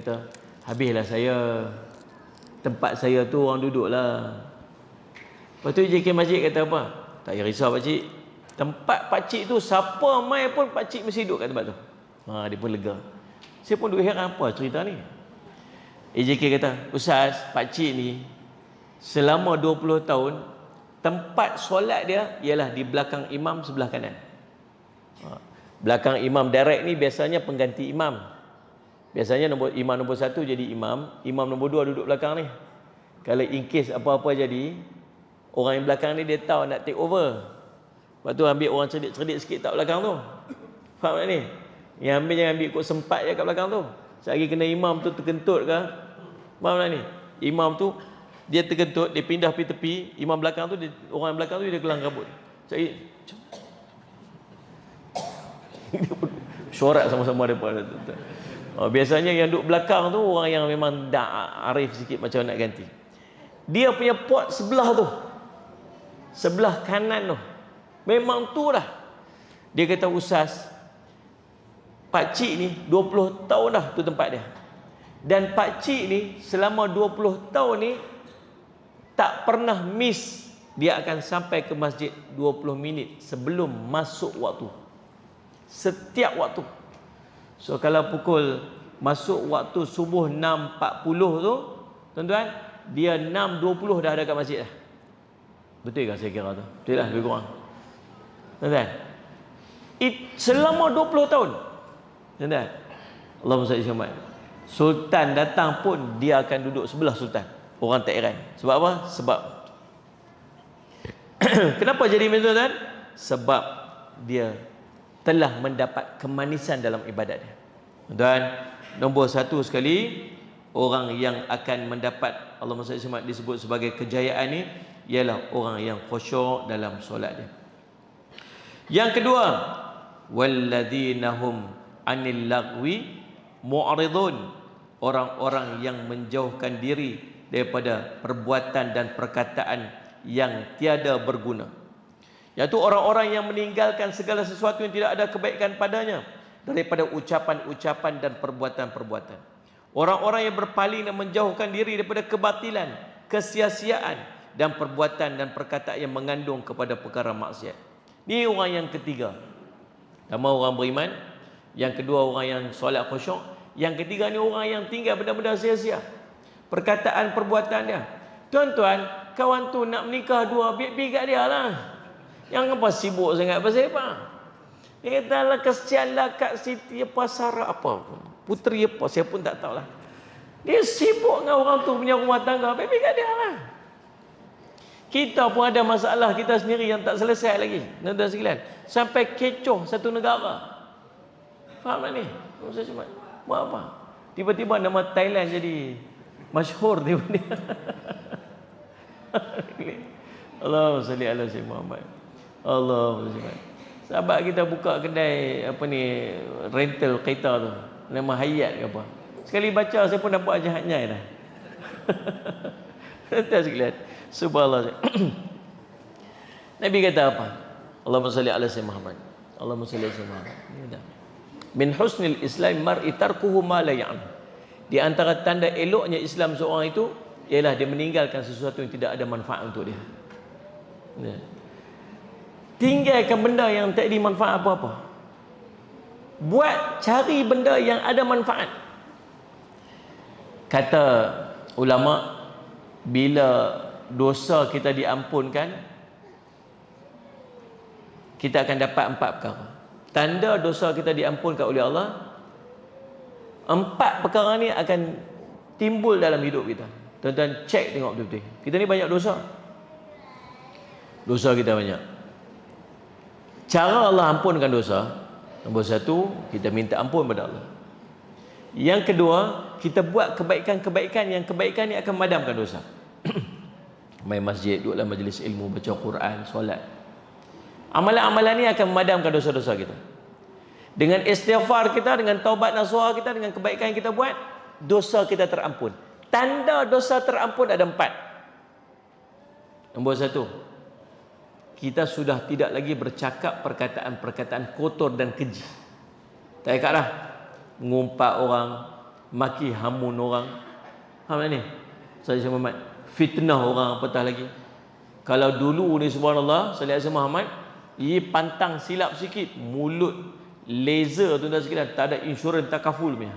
kata habislah saya, tempat saya tu orang duduk lah. Lepas tu EJK masjid kata apa? Tak payah risau pakcik, tempat pakcik tu siapa mai pun pakcik mesti duduk kat tempat tu. Dia pun lega. Saya pun duk heran apa cerita ni. EJK kata, Ustaz, pakcik ni selama 20 tahun tempat solat dia ialah di belakang imam sebelah kanan. Belakang imam direct ni biasanya pengganti imam. Biasanya imam nombor 1 jadi imam nombor 2 duduk belakang ni. Kalau in case apa-apa jadi, orang yang belakang ni dia tahu nak take over. Lepas tu ambil orang cerdik-cerdik sikit tak belakang tu. Faham tak ni? Yang ambil jangan ambil ikut sempat je kat belakang tu. Selagi kena imam tu terkentut ke, faham tak ni? Imam tu dia terkentut, dia pindah pergi tepi, imam belakang tu orang belakang tu dia gelang rambut. Saya syorat sama-sama depa. Biasanya yang duduk belakang tu orang yang memang dah arif sikit macam nak ganti. Dia punya pot sebelah tu, sebelah kanan tu, memang tu dah. Dia kata, Ustaz, pakcik ni 20 tahun dah tu tempat dia. Dan pakcik ni selama 20 tahun ni tak pernah miss. Dia akan sampai ke masjid 20 minit sebelum masuk waktu. Setiap waktu. So kalau pukul masuk waktu subuh 6.40 tu, tuan-tuan, dia 6.20 dah ada kat masjid dah. Betul ke saya kira tu? Betul lah, lebih kurang. Tuan-tuan, selama 20 tahun, tuan-tuan, Allahumma salli alaihi wasallam, Sultan datang pun dia akan duduk sebelah Sultan. Orang tak heran. Sebab apa? Sebab kenapa jadi macam tu, tuan? Sebab dia telah mendapat kemanisan dalam ibadat dia. Tuan, nombor 1 sekali, orang yang akan mendapat Allahumma salli alaihi wasallam disebut sebagai kejayaan ni ialah orang yang khusyuk dalam solat dia. Yang kedua, walladzina hum anil lagwi mu'ridun, orang-orang yang menjauhkan diri daripada perbuatan dan perkataan yang tiada berguna, iaitu orang-orang yang meninggalkan segala sesuatu yang tidak ada kebaikan padanya daripada ucapan-ucapan dan perbuatan-perbuatan. Orang-orang yang berpaling dan menjauhkan diri daripada kebatilan, kesia-siaan dan perbuatan dan perkataan yang mengandung kepada perkara maksiat. Ini orang yang ketiga. Pertama orang beriman, yang kedua orang yang solat khusyuk, yang ketiga ni orang yang tinggal benda-benda sia-sia, perkataan perbuatan dia. Tuan-tuan, kawan tu nak menikah dua, pergi kat dia lah. Yang apa sibuk sangat pasal apa? Dia kata lah, kesian lah Kak Siti apa Sarah apa puteri apa, saya pun tak tahulah. Dia sibuk dengan orang tu punya rumah tangga, pergi kat dia lah. Kita pun ada masalah kita sendiri yang tak selesai lagi, tuan-tuan sekalian, sampai kecoh satu negara. Faham tak ni? Saya cuma buat apa? Tiba-tiba nama Thailand jadi masyhur tiba-tiba. Allahumma salli ala sayyidina Muhammad. Allahumma salli. Sahabat kita buka kedai apa ni, rental kereta tu, nama Hayat ke apa. Sekali baca saya pun nampak jahatnya dah. Tuan sekalian, subhanallah. Nabi kata apa? Allahumma salli ala sayyidina Muhammad. Allahumma salli ala sayyidina Muhammad. Min husnil islam mar'i tarkuhu ma la ya'lam. Di antara tanda eloknya Islam seorang itu ialah dia meninggalkan sesuatu yang tidak ada manfaat untuk dia. Ya. Tinggalkan benda yang tak ada manfaat apa-apa. Buat cari benda yang ada manfaat. Kata ulama, bila dosa kita diampunkan, kita akan dapat 4 perkara. Tanda dosa kita diampunkan oleh Allah, Empat perkara ni akan timbul dalam hidup kita. Tuan-tuan cek tengok betul-betul. Kita ni banyak dosa. Dosa kita banyak. Cara Allah ampunkan dosa, nombor satu, kita minta ampun pada Allah. Yang kedua, kita buat kebaikan-kebaikan, yang kebaikan ni akan memadamkan dosa. Main masjid, duduk dalam majlis ilmu, baca Quran, solat. Amalan-amalan ni akan memadamkan dosa-dosa kita. Dengan istighfar kita, dengan taubat nasuha kita, dengan kebaikan yang kita buat, dosa kita terampun. Tanda dosa terampun ada 4. Nombor satu, kita sudah tidak lagi bercakap perkataan-perkataan kotor dan keji. Tak ikat dah. Mengumpat orang, maki hamun orang. Faham tak ni? Saya Muhammad. Fitnah orang, apatah lagi. Kalau dulu ni subhanallah, Salih Azhar Muhammad, ia pantang silap sikit, mulut laser tu dah sekalian, tak ada insurans takaful punya.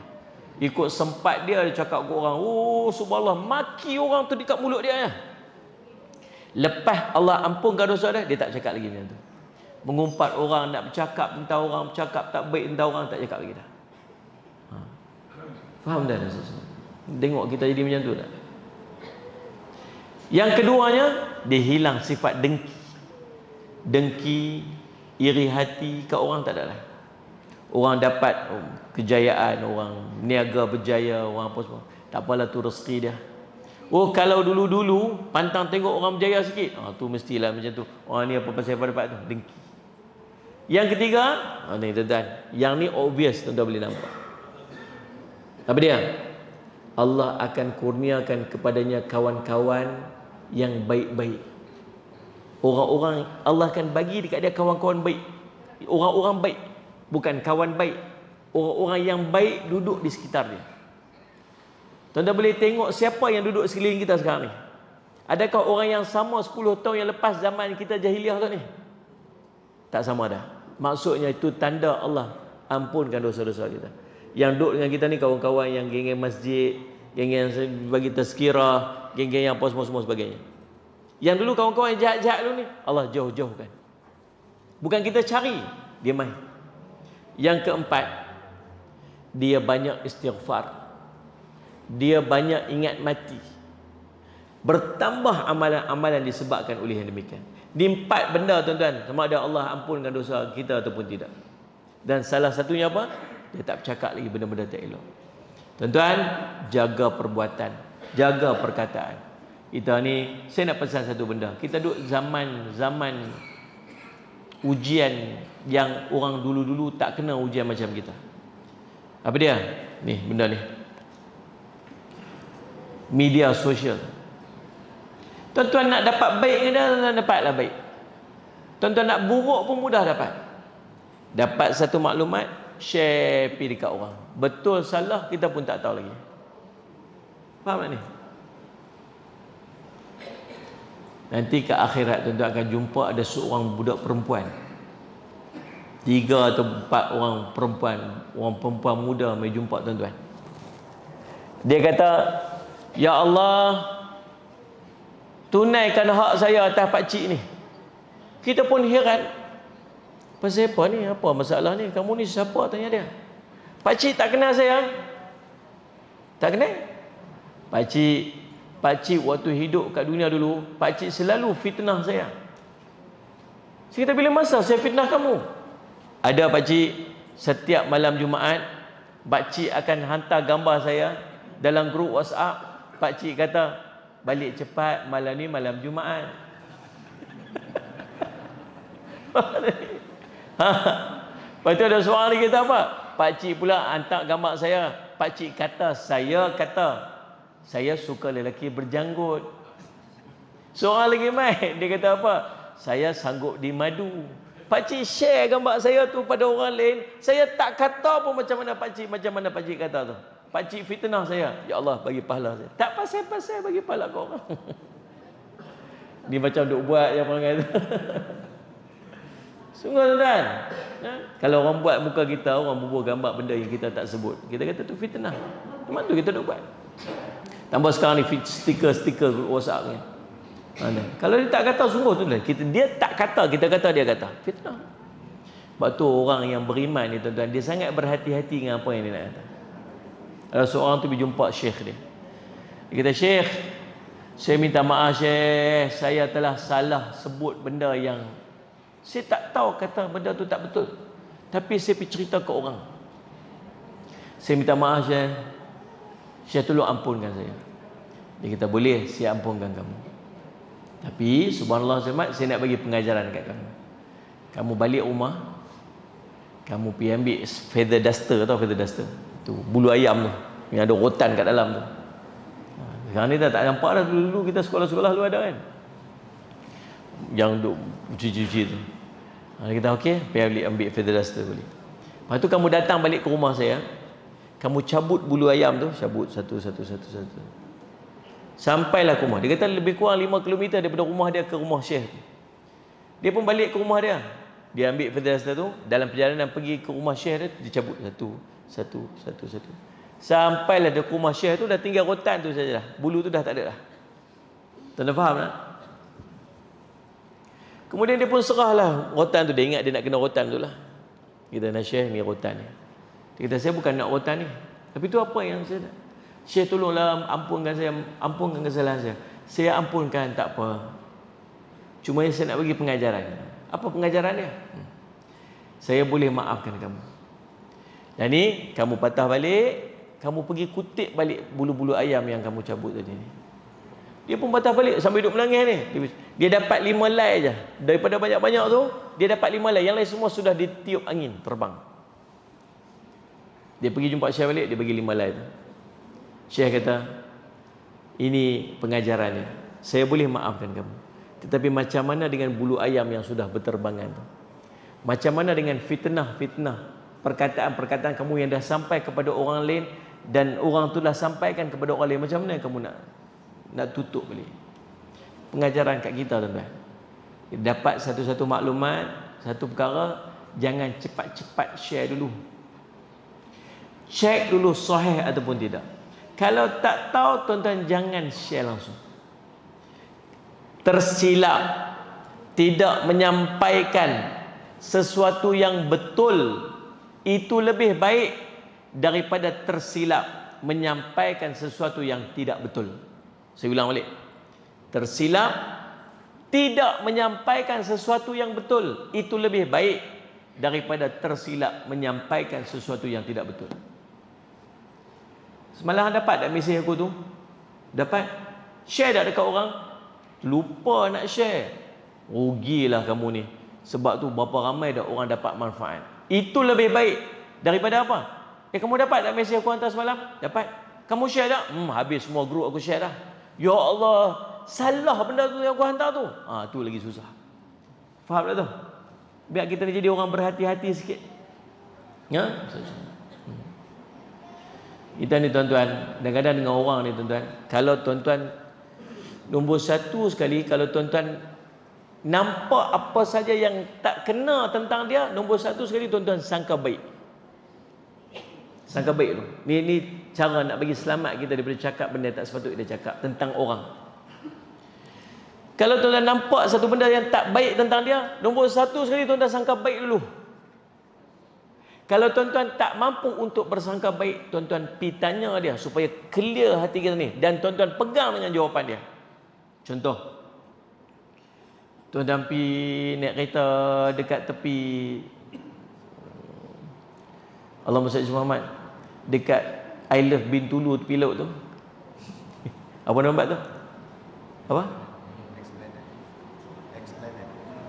Ikut sempat dia cakap ke orang, oh subhanallah, maki orang tu dekat mulut dia ya. Lepas Allah ampunkan dosa dia tak cakap lagi macam tu. Mengumpat orang, nak bercakap tentang orang, bercakap tak baik tentang orang, tak cakap lagi dah. Faham dah? Tengok kita jadi macam tu tak? Yang keduanya, dia hilang sifat dengki. Dengki, iri hati ke orang tak ada lah. Orang dapat kejayaan, orang niaga berjaya, orang apa semua, tak apalah tu rezeki dia. Oh, kalau dulu-dulu pantang tengok orang berjaya sikit, tu mestilah macam tu. Orang ni apa pasal dapat tu, dengki. Yang ketiga, ni tuan-tuan, yang ni obvious tuan-tuan boleh nampak. Apa dia? Allah akan kurniakan kepadanya kawan-kawan yang baik-baik. Orang-orang, Allah akan bagi dekat dia kawan-kawan baik. Orang-orang baik, bukan kawan baik. Orang-orang yang baik duduk di sekitar dia. Tuan-tuan boleh tengok siapa yang duduk sekeliling kita sekarang ni. Adakah orang yang sama 10 tahun yang lepas zaman kita jahiliah tu ni? Tak sama dah. Maksudnya itu tanda Allah ampunkan dosa-dosa kita. Yang duduk dengan kita ni kawan-kawan yang geng-geng masjid, geng-geng yang bagi tazkirah, geng-geng yang apa semua sebagainya. Yang dulu kawan-kawan yang jahat-jahat dulu ni, Allah jauh-jauhkan. Bukan kita cari, dia main. Yang keempat, dia banyak istighfar. Dia banyak ingat mati. Bertambah amalan-amalan disebabkan oleh yang demikian. Di 4 benda tuan-tuan, sama ada Allah ampunkan dosa kita ataupun tidak. Dan salah satunya apa? Dia tak bercakap lagi benda-benda tak elok. Tuan-tuan, jaga perbuatan, jaga perkataan. Kita ni, saya nak pesan satu benda. Kita duduk zaman ujian yang orang dulu-dulu tak kena ujian macam kita. Apa dia? Ni, benda ni. Media sosial. Tuan-tuan nak dapat baik dengan dia, tuan-tuan dapatlah baik. Tuan-tuan nak buruk pun mudah dapat. Dapat satu maklumat, share pergi dekat orang. Betul salah kita pun tak tahu lagi. Faham tak ni? Nanti ke akhirat tuan-tuan akan jumpa ada seorang budak perempuan, 3 atau 4 orang perempuan muda mai jumpa tuan-tuan. Dia kata, ya Allah, tunaikan hak saya atas pakcik ni. Kita pun heran, pasal apa ni? Apa masalah ni? Kamu ni siapa? Tanya dia. Pakcik tak kenal saya. Tak kenal? Pakcik waktu hidup kat dunia dulu, pakcik selalu fitnah saya. Saya kata, bila masa saya fitnah kamu? Ada pakcik, setiap malam Jumaat, pakcik akan hantar gambar saya dalam grup WhatsApp. Pakcik kata, balik cepat, malam ni malam Jumaat. Lepas tu ada seorang lagi kata apa? Pakcik pula hantar gambar saya. Pakcik kata, saya suka lelaki berjanggut. Seorang lagi main, dia kata apa? Saya sanggup di madu. Pakcik share gambar saya tu pada orang lain. Saya tak kata pun macam mana pakcik kata tu. Pakcik fitnah saya. Ya Allah, bagi pahala saya. Tak pasal-pasal bagi pahala kau orang. Dia macam duk buat yang perangai tu. Sungguh tuan-tuan. Kalau orang buat muka kita, orang bubuh gambar benda yang kita tak sebut, kita kata tu fitnah. Memang tu kita duk buat. Tambah sekarang ni stiker WhatsApp ni. Kalau dia tak kata, sungguh tu dia tak kata, kita kata dia kata. Fitnah. Sebab tu orang yang beriman ni tuan-tuan, dia sangat berhati-hati dengan apa yang dia nak kata. Ada seorang tu pergi jumpa syekh dia. Dia kata, "Syekh, saya minta maaf Syekh, saya telah salah sebut benda yang saya tak tahu kata benda tu tak betul. Tapi saya pergi cerita ke orang. Saya minta maaf Syekh. Syekh tolong ampunkan saya." Dia kata, "Boleh, saya ampunkan kamu. Tapi subhanallah saya nak bagi pengajaran kat kamu. Kamu balik rumah, kamu pergi ambil feather duster, tahu feather duster? Tu bulu ayam tu yang ada rotan kat dalam tu. Sekarang ni tak nampak dah. Dulu kita sekolah-sekolah dulu ada kan, yang duk cuci-cuci tu. Dia kata, "Okey, pergi ambil feather duster balik. Lepas tu kamu datang balik ke rumah saya, kamu cabut bulu ayam tu, cabut satu. Sampailah ke rumah." Dia kata lebih kurang 5 km daripada rumah dia ke rumah Syekh. Dia pun balik ke rumah dia. Dia ambil feather duster tu, dalam perjalanan pergi ke rumah Syekh dia, dia cabut satu. Sampailah dia ke rumah Syekh tu, dah tinggal rotan tu saja dah. Bulu tu dah tak ada dah. Tuan-tuan faham tak? Kemudian dia pun serahlah rotan tu. Dia ingat dia nak kena rotan tu lah. Kita nak Syekh ni rotan ni. Dia kata, "Saya bukan nak rotan ni. Tapi tu apa yang saya nak? Syekh tolonglah ampunkan kesalahan saya." "Saya ampunkan, tak apa. Cuma saya nak bagi pengajaran." "Apa pengajaran dia?" "Saya boleh maafkan kamu. Dan ni kamu patah balik, kamu pergi kutip balik bulu-bulu ayam yang kamu cabut tadi ni." Dia pun patah balik sambil duduk menangis ni. Dia dapat 5 helai je. Daripada banyak-banyak tu, dia dapat 5 helai. Yang lain semua sudah ditiup angin, terbang. Dia pergi jumpa Syekh balik, dia bagi 5 helai tu. Syekh kata, "Ini pengajarannya. Saya boleh maafkan kamu. Tetapi macam mana dengan bulu ayam yang sudah berterbangan tu? Macam mana dengan fitnah, perkataan-perkataan kamu yang dah sampai kepada orang lain dan orang tu dah sampaikan kepada orang lain, macam mana kamu nak tutup balik?" Pengajaran kat kita, tuan-tuan. Dapat satu-satu maklumat, satu perkara, jangan cepat-cepat share dulu. Cek dulu sahih ataupun tidak. Kalau tak tahu, tuan-tuan jangan share langsung. Tersilap, tidak menyampaikan sesuatu yang betul, itu lebih baik daripada tersilap menyampaikan sesuatu yang tidak betul. Saya ulang balik. Tersilap, tidak menyampaikan sesuatu yang betul, itu lebih baik daripada tersilap menyampaikan sesuatu yang tidak betul. Semalam dapat tak mesej aku tu? Dapat. Share tak dekat orang? Lupa nak share. Rugilah kamu ni. Sebab tu berapa ramai dah orang dapat manfaat. Itu lebih baik daripada apa? Kamu dapat tak mesej aku hantar semalam? Dapat. Kamu share tak? Habis semua grup aku share dah. Ya Allah, salah benda tu yang aku hantar tu. Tu lagi susah. Faham tak tu? Biar kita ni jadi orang berhati-hati sikit. Ya? Kita ni tuan-tuan, kadang-kadang dengan orang ni tuan-tuan, kalau tuan-tuan nombor satu sekali, kalau tuan-tuan nampak apa saja yang tak kena tentang dia, nombor satu sekali tuan-tuan sangka baik. Sangka baik tu. Ni cara nak bagi selamat kita daripada cakap benda tak sepatutnya kita cakap tentang orang. Kalau tuan-tuan nampak satu benda yang tak baik tentang dia, nombor satu sekali tuan-tuan sangka baik dulu. Kalau tuan-tuan tak mampu untuk bersangka baik, tuan-tuan pergi tanya dia supaya clear hati kita ni, dan tuan-tuan pegang dengan jawapan dia. Contoh, tuan-tuan pergi naik kereta dekat tepi Allahumma salli Muhammad, dekat I Love Bintulu tepi laut tu. Apa nama tu? Apa?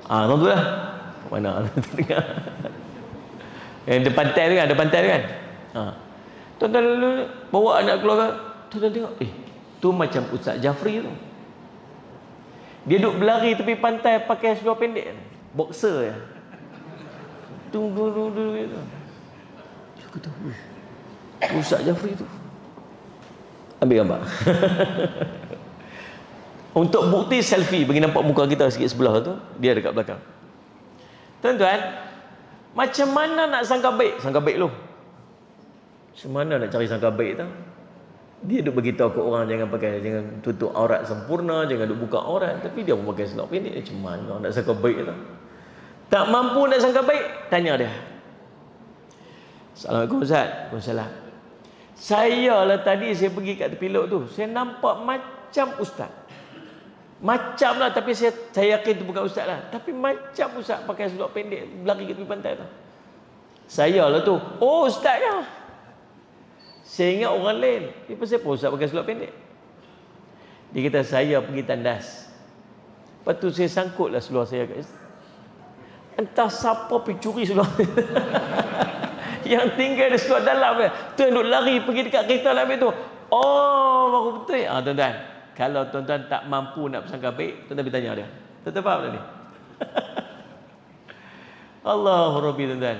Tahu tu lah. Mana dengar. Yang depan pantai tu kan, ada pantai tu kan. Tuan-tuan bawa anak keluar, tuan-tuan tengok, tu macam Ustaz Jafri tu. Dia duduk berlari tepi pantai pakai seluar pendek, boxer je. Tunggu gitu. Aku kata, Ustaz Jafri tu. Ambil gambar. Untuk bukti selfie, bagi nampak muka kita sikit sebelah tu, dia dekat belakang. Tuan-tuan, macam mana nak sangka baik? Sangka baik lu. Macam mana nak cari sangka baik tu? Dia duk beritahu ke orang jangan tutup aurat sempurna, jangan duk buka aurat, tapi dia pun pakai seluar pendek. Macam mana nak sangka baik tu? Tak mampu nak sangka baik, tanya dia. Assalamualaikum Ustaz. Waalaikumsalam. Saya lah tadi saya pergi kat tepi laut tu, saya nampak macam ustaz. Macam lah, tapi saya yakin tu bukan ustaz lah. Tapi macam ustaz pakai seluar pendek berlari kat tepi pantai tu. Saya lah tu, oh ustaz ya. Saya ingat orang lain. Dia pasal apa ustaz pakai seluar pendek? Dia kata saya pergi tandas. Lepas tu saya sangkutlah seluar saya kat situ. Entah siapa pergi curi seluar. Yang tinggal di seluar dalam dia. Tu yang duk lari pergi dekat kereta nak ambil tu. Oh, baru betul. Tuan-tuan, kalau tuan-tuan tak mampu nak bersangka baik, tuan-tuan bertanya dia. Tuan-tuan faham tak ni? Allahu Rabbi, tuan-tuan.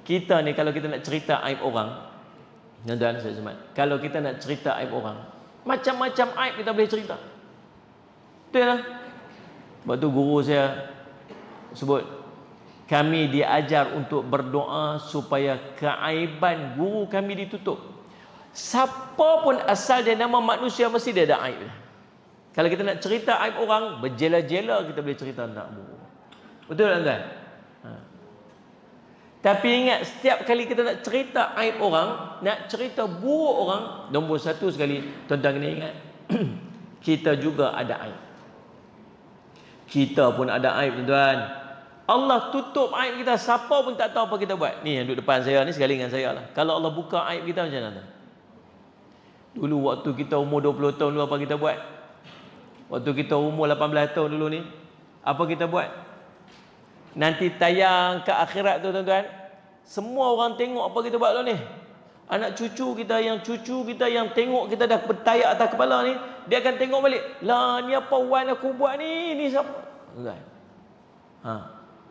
Kita ni kalau kita nak cerita aib orang, tuan-tuan saya semat, kalau kita nak cerita aib orang, macam-macam aib kita boleh cerita. Betul lah. Sebab tu guru saya sebut, kami diajar untuk berdoa supaya keaiban guru kami ditutup. Siapa pun asal dia nama manusia, mesti dia ada aib. Kalau kita nak cerita aib orang, berjela-jela kita boleh cerita tentang guru. Betul tak tuan? Tapi ingat, setiap kali kita nak cerita aib orang, nak cerita buruk orang, nombor satu sekali, tuan-tuan kena ingat, kita juga ada aib. Kita pun ada aib, tuan-tuan. Allah tutup aib kita, siapa pun tak tahu apa kita buat. Ni yang duduk depan saya ni sekali dengan saya lah. Kalau Allah buka aib kita macam mana? Dulu waktu kita umur 20 tahun dulu apa kita buat? Waktu kita umur 18 tahun dulu ni, apa kita buat? Nanti tayang ke akhirat tu, tuan-tuan, semua orang tengok apa kita buat dulu ni. Anak cucu kita yang tengok kita dah bertayak atas kepala ni, dia akan tengok balik, lah ni apa wan aku buat ni siapa? Tuan-tuan,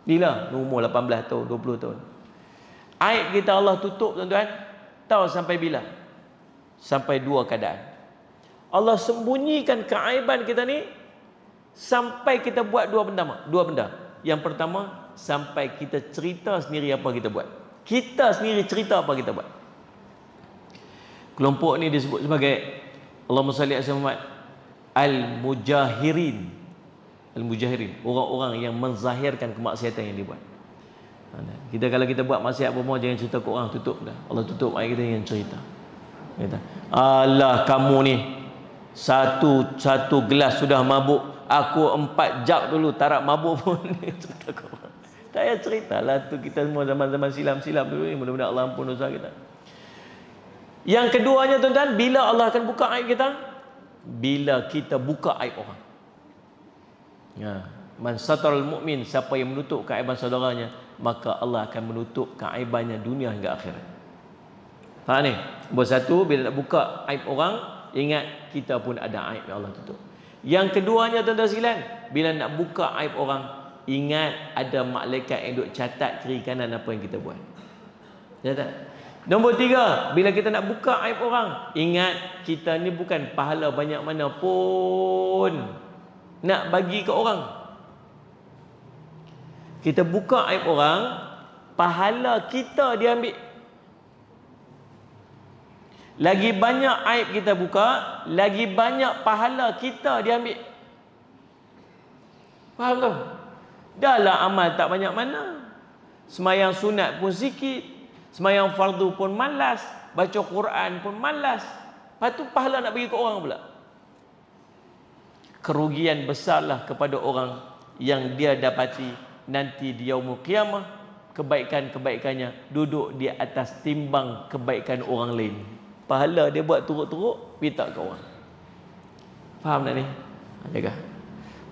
inilah umur 18 tahun, 20 tahun. Aib kita Allah tutup, tuan-tuan. Tahu sampai bila? Sampai dua keadaan. Allah sembunyikan keaiban kita ni sampai kita buat dua benda. Yang pertama, sampai kita cerita sendiri apa kita buat. Kita sendiri cerita apa kita buat. Kelompok ni disebut sebagai, Allahumma salli ala Muhammad, Al-Mujahirin. Al-Mujahirin, orang-orang yang menzahirkan kemaksiatan yang dibuat. Kita kalau kita buat maksiat apa-apa, jangan cerita ke orang, tutup dah. Allah tutup air kita yang cerita. Kata, alah kamu ni satu gelas sudah mabuk, aku 4 jam dulu tarak mabuk pun. Cerita ke orang. Tak payah ceritalah tu, kita semua zaman-zaman silam-silam dulu ni, mudah-mudahan Allah ampun dosa kita. Yang keduanya, tuan-tuan, bila Allah akan buka aib kita? Bila kita buka aib orang. Man sataral mu'min, siapa yang menutup keaiban saudaranya, maka Allah akan menutup keaibannya dunia hingga akhirat. Faham ni? Nombor satu, bila nak buka aib orang, ingat kita pun ada aib yang Allah tutup. Yang keduanya, tuan-tuan sekalian, bila nak buka aib orang, ingat ada malaikat yang duk catat kiri kanan apa yang kita buat. Catat. Nombor tiga, bila kita nak buka aib orang, ingat kita ni bukan pahala banyak mana pun nak bagi ke orang. Kita buka aib orang, pahala kita diambil. Lagi banyak aib kita buka, lagi banyak pahala kita diambil. Faham tak? Dahlah amal tak banyak mana. Semayang sunat pun sikit, semayang fardu pun malas, baca Quran pun malas. Lepas tu pahala nak bagi ke orang pula. Kerugian besarlah kepada orang yang dia dapati nanti di yaumul qiyamah, kebaikan-kebaikannya duduk di atas timbang kebaikan orang lain. Pahala dia buat turut-turut, minta ke orang. Faham tak ni? Jaga.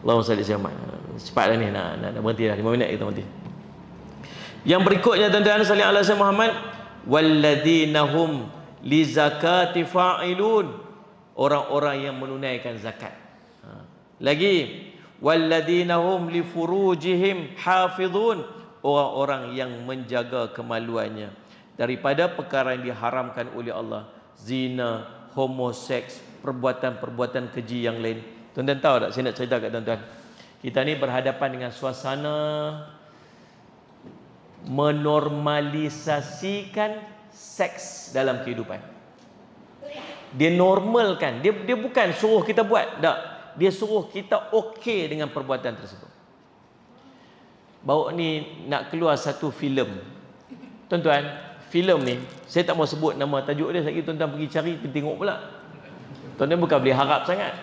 Allahumma salli ala Muhammad. Cepatlah ni, nak berhenti dah, 5 minit kita berhenti. Yang berikutnya, tuan-tuan sallallahu alaihi wasallam Muhammad, walladzina hum li zakati fa'ilun, orang-orang yang menunaikan zakat. Lagi, walladzina hum li furujihim hafizun, orang-orang yang menjaga kemaluannya daripada perkara yang diharamkan oleh Allah, zina, homoseks, perbuatan-perbuatan keji yang lain. Tuan-tuan tahu tak, saya nak cerita kat tuan-tuan, kita ni berhadapan dengan suasana menormalisasikan seks dalam kehidupan. Dia normalkan, dia bukan suruh kita buat, tak. Dia suruh kita okey dengan perbuatan tersebut. Baru ni nak keluar satu filem. Tuan-tuan, filem ni, saya tak mau sebut nama tajuk dia, lagi tuan-tuan pergi cari, pergi tengok pula. Tuan-tuan bukan boleh harap sangat.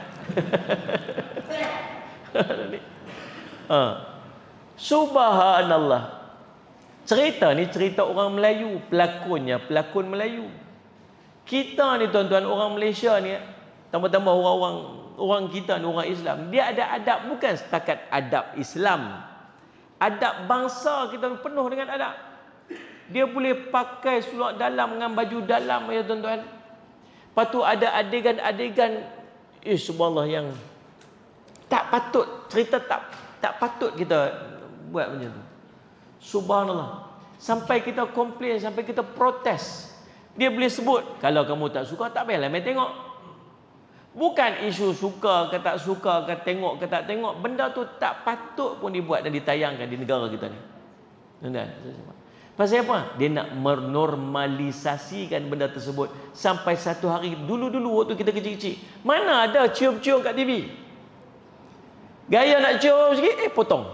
Subhanallah. Cerita ni cerita orang Melayu, pelakonnya pelakon Melayu. Kita ni tuan-tuan, orang Malaysia ni, tambah-tambah orang kita ni, orang Islam, dia ada adab, bukan setakat adab Islam. Adab bangsa kita penuh dengan adab. Dia boleh pakai seluar dalam dengan baju dalam, ya tuan-tuan. Lepas tu ada adegan-adegan, subhanallah, yang tak patut, cerita tak patut kita buat macam tu. Subhanallah. Sampai kita komplain, sampai kita protes. Dia boleh sebut, kalau kamu tak suka, tak payahlah main tengok. Bukan isu suka ke tak suka ke, tengok ke tak tengok. Benda tu tak patut pun dibuat dan ditayangkan di negara kita ni. Tuan-tuan, pasal apa? Dia nak menormalisasikan benda tersebut. Sampai satu hari, dulu-dulu waktu kita kecil-kecil, mana ada cium-cium kat TV. Gaya nak cium sikit, potong.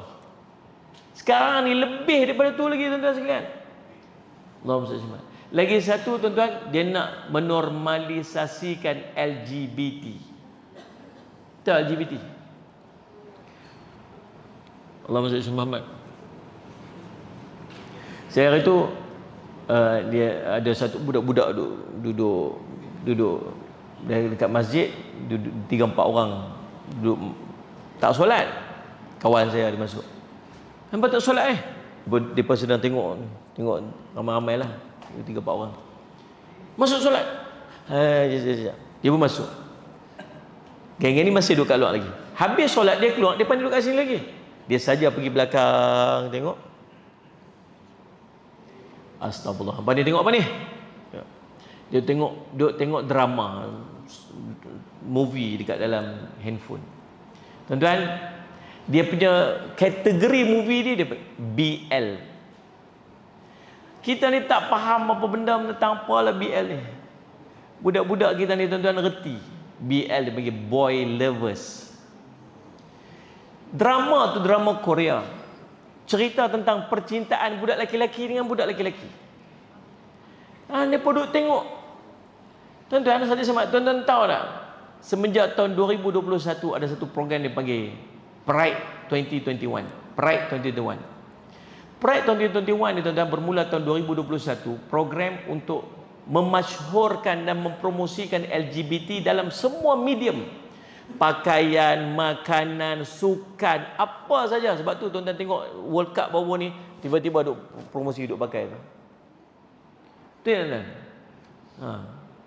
Sekarang ni lebih daripada tu lagi, tuan-tuan sekalian. Allahumma salli alaihi. Lagi satu, tuan-tuan, dia nak menormalisasikan LGBT. Tak LGBT. Allahumma salli alaihi Muhammad. Saya hari tu dia ada satu budak-budak duduk dekat masjid, 3-4 orang duduk tak solat. Kawan saya dia masuk. Nampak tak solat Depa sedang tengok ramai-ramai lah, 3-4 orang. Masuk solat. Dia pun masuk. Geng ni masih duduk kat luar lagi. Habis solat dia keluar, depa duduk kat sini lagi. Dia saja pergi belakang tengok. Astagfirullah. Apa dia tengok apa ni? Dia tengok drama, movie dekat dalam handphone. Tuan-tuan, dia punya kategori movie dia BL. Kita ni tak faham apa benda tentang apalah BL ni. Budak-budak kita ni tuan-tuan reti. BL dia panggil boy lovers. Drama tu drama Korea. Cerita tentang percintaan budak lelaki-lelaki dengan budak lelaki-lelaki. Mereka duduk tengok. Tuan-tuan, tuan-tuan tahu tak? Semenjak tahun 2021 ada satu program dia panggil Pride 2021. Pride 2021. Pride 2021 ni tuan-tuan bermula tahun 2021. Program untuk memasyhurkan dan mempromosikan LGBT dalam semua medium. Pakaian, makanan, sukan, apa saja. Sebab tu tuan-tuan tengok World Cup baru ni, tiba-tiba duk promosi duk pakai tu. Tu tuan-tuan.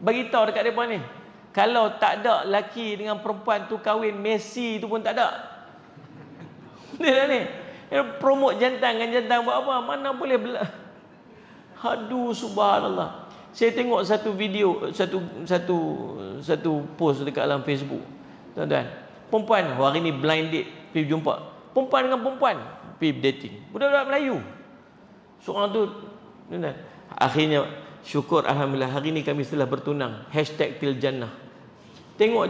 Bagi tahu dekat depa ni, kalau tak ada lelaki dengan perempuan tu kahwin, Messi tu pun tak ada. Dia ni promote jantan dengan jantan buat apa? Mana boleh Aduh, subhanallah. Saya tengok satu video, satu post dekat dalam Facebook. Tuan-tuan, perempuan hari ni blind date, pergi jumpa perempuan dengan perempuan, pergi dating. Budak-budak Melayu. Seorang tu, tuan-tuan, akhirnya syukur alhamdulillah hari ni kami telah bertunang. #tiljannah. Tengok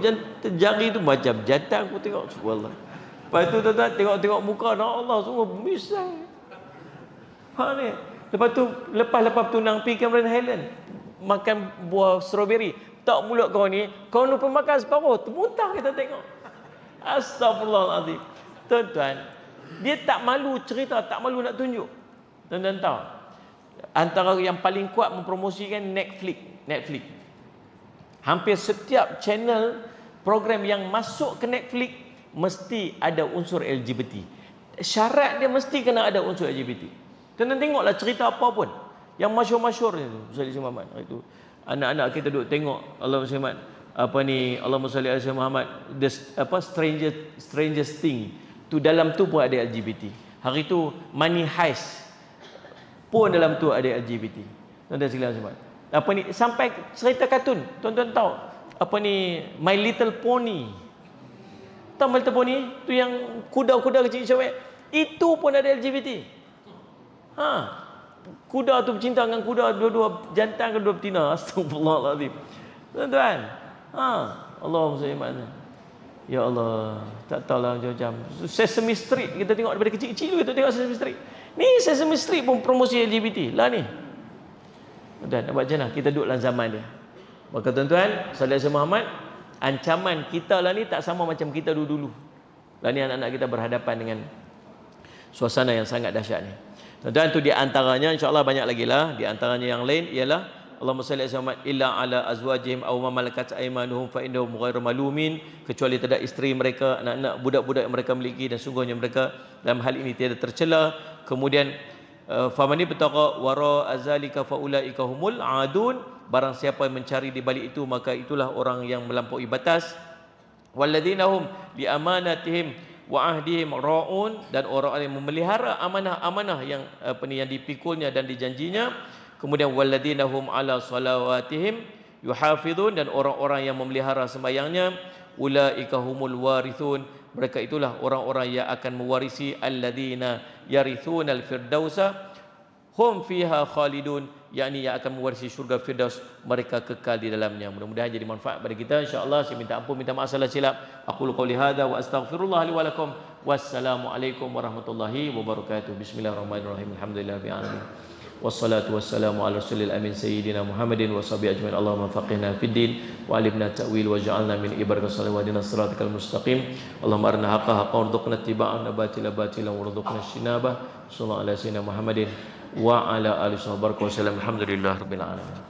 jari tu macam jantan, aku tengok subhanallah. Lepas tu tuan-tuan tengok muka, Allah semua misai. Ni. Lepas tu lepas bertunang pergi Cameron Highland, makan buah strawberry. Tak mulut kau ni lupa makan separuh, termuntah kita tengok. Astagfirullahaladzim. Tuan-tuan, dia tak malu cerita, tak malu nak tunjuk. Tuan-tuan tahu, antara yang paling kuat mempromosikan Netflix. Hampir setiap channel program yang masuk ke Netflix mesti ada unsur LGBT. Syarat dia mesti kena ada unsur LGBT. Tuan-tuan tengoklah cerita apa pun yang masyhur-masyhur itu, Ustaz Muhammad itu. Anak-anak kita duduk tengok Allahumma salli ala Muhammad, strangest thing. Tu dalam tu pun ada LGBT. Hari tu Money Heist pun dalam tu ada LGBT. Tuan-tuan sekalian, sampai cerita kartun. Tuan-tuan tahu My Little Pony. Tahu My Little Pony? Tu yang kuda-kuda kecil cewek. Itu pun ada LGBT. Kuda tu bercinta dengan kuda, dua-dua jantan ke dua betina. Astagfirullahaladzim. Tuan-tuan, Allahumma salli ala. Ya Allah, tak tahulah macam Sesame Street kita tengok daripada kecil-kecil dulu kita tengok Sesame Street. Ni Sesame Street pun promosi LGBT lah ni. Dan nak buat macam mana? Kita duduk dalam zaman dia. Maka tuan-tuan, sallallahu alaihi Muhammad, ancaman kita lah ni tak sama macam kita dulu-dulu. Lah ni anak-anak kita berhadapan dengan suasana yang sangat dahsyat ni. Tuan-tuan, tu di antaranya, insya-Allah banyak lagi lah. Di antaranya yang lain ialah Allahumma salli alaihi Muhammad illa ala azwajihim aw ma malakat aymanuhum fa innahum ghairu malumin, kecuali terhadap isteri mereka, anak-anak, budak-budak yang mereka miliki, dan sungguhnya mereka dalam hal ini tiada tercela. Kemudian famani bataqa wara azalika faulaika humul adun, barang siapa yang mencari di balik itu maka itulah orang yang melampaui batas. Walladzina hum li amanatihim wa ahdihim raun, dan orang yang memelihara amanah-amanah yang yang dipikulnya dan dijanjinya. Kemudian walladzina hum ala salawatihim yuhafizun, dan orang-orang yang memelihara sembahyangnya. Ulaika humul warithun, mereka itulah orang-orang yang akan mewarisi alladzina yarithunal firdausa hum fiha khalidun, yakni yang akan mewarisi syurga firdaus, mereka kekal di dalamnya. Mudah-mudahan jadi manfaat pada kita, insya-Allah. Saya minta ampun, minta maaf salah silap. Aqulu qouli hadza wa astaghfirullah li wa lakum. Wassalamualaikum warahmatullahi wabarakatuh. Bismillahirrahmanirrahim. Alhamdulillahirabbil alamin. Wassalatu wassalamu ala rasulil amin sayyidina Muhammadin wa sahbihi ajmain. Allahumma faqihna fid din wa alimna ta'wil wa ja'alna min ibadika salihina siratal mustaqim. Allahumma arina haqqa haqqan warzuqna ittiba'an batila batilan warzuqna ijtinabah. Sallallahu alaihi wasallam Muhammadin wa ala alihi wasallam. Alhamdulillahirabbil alamin.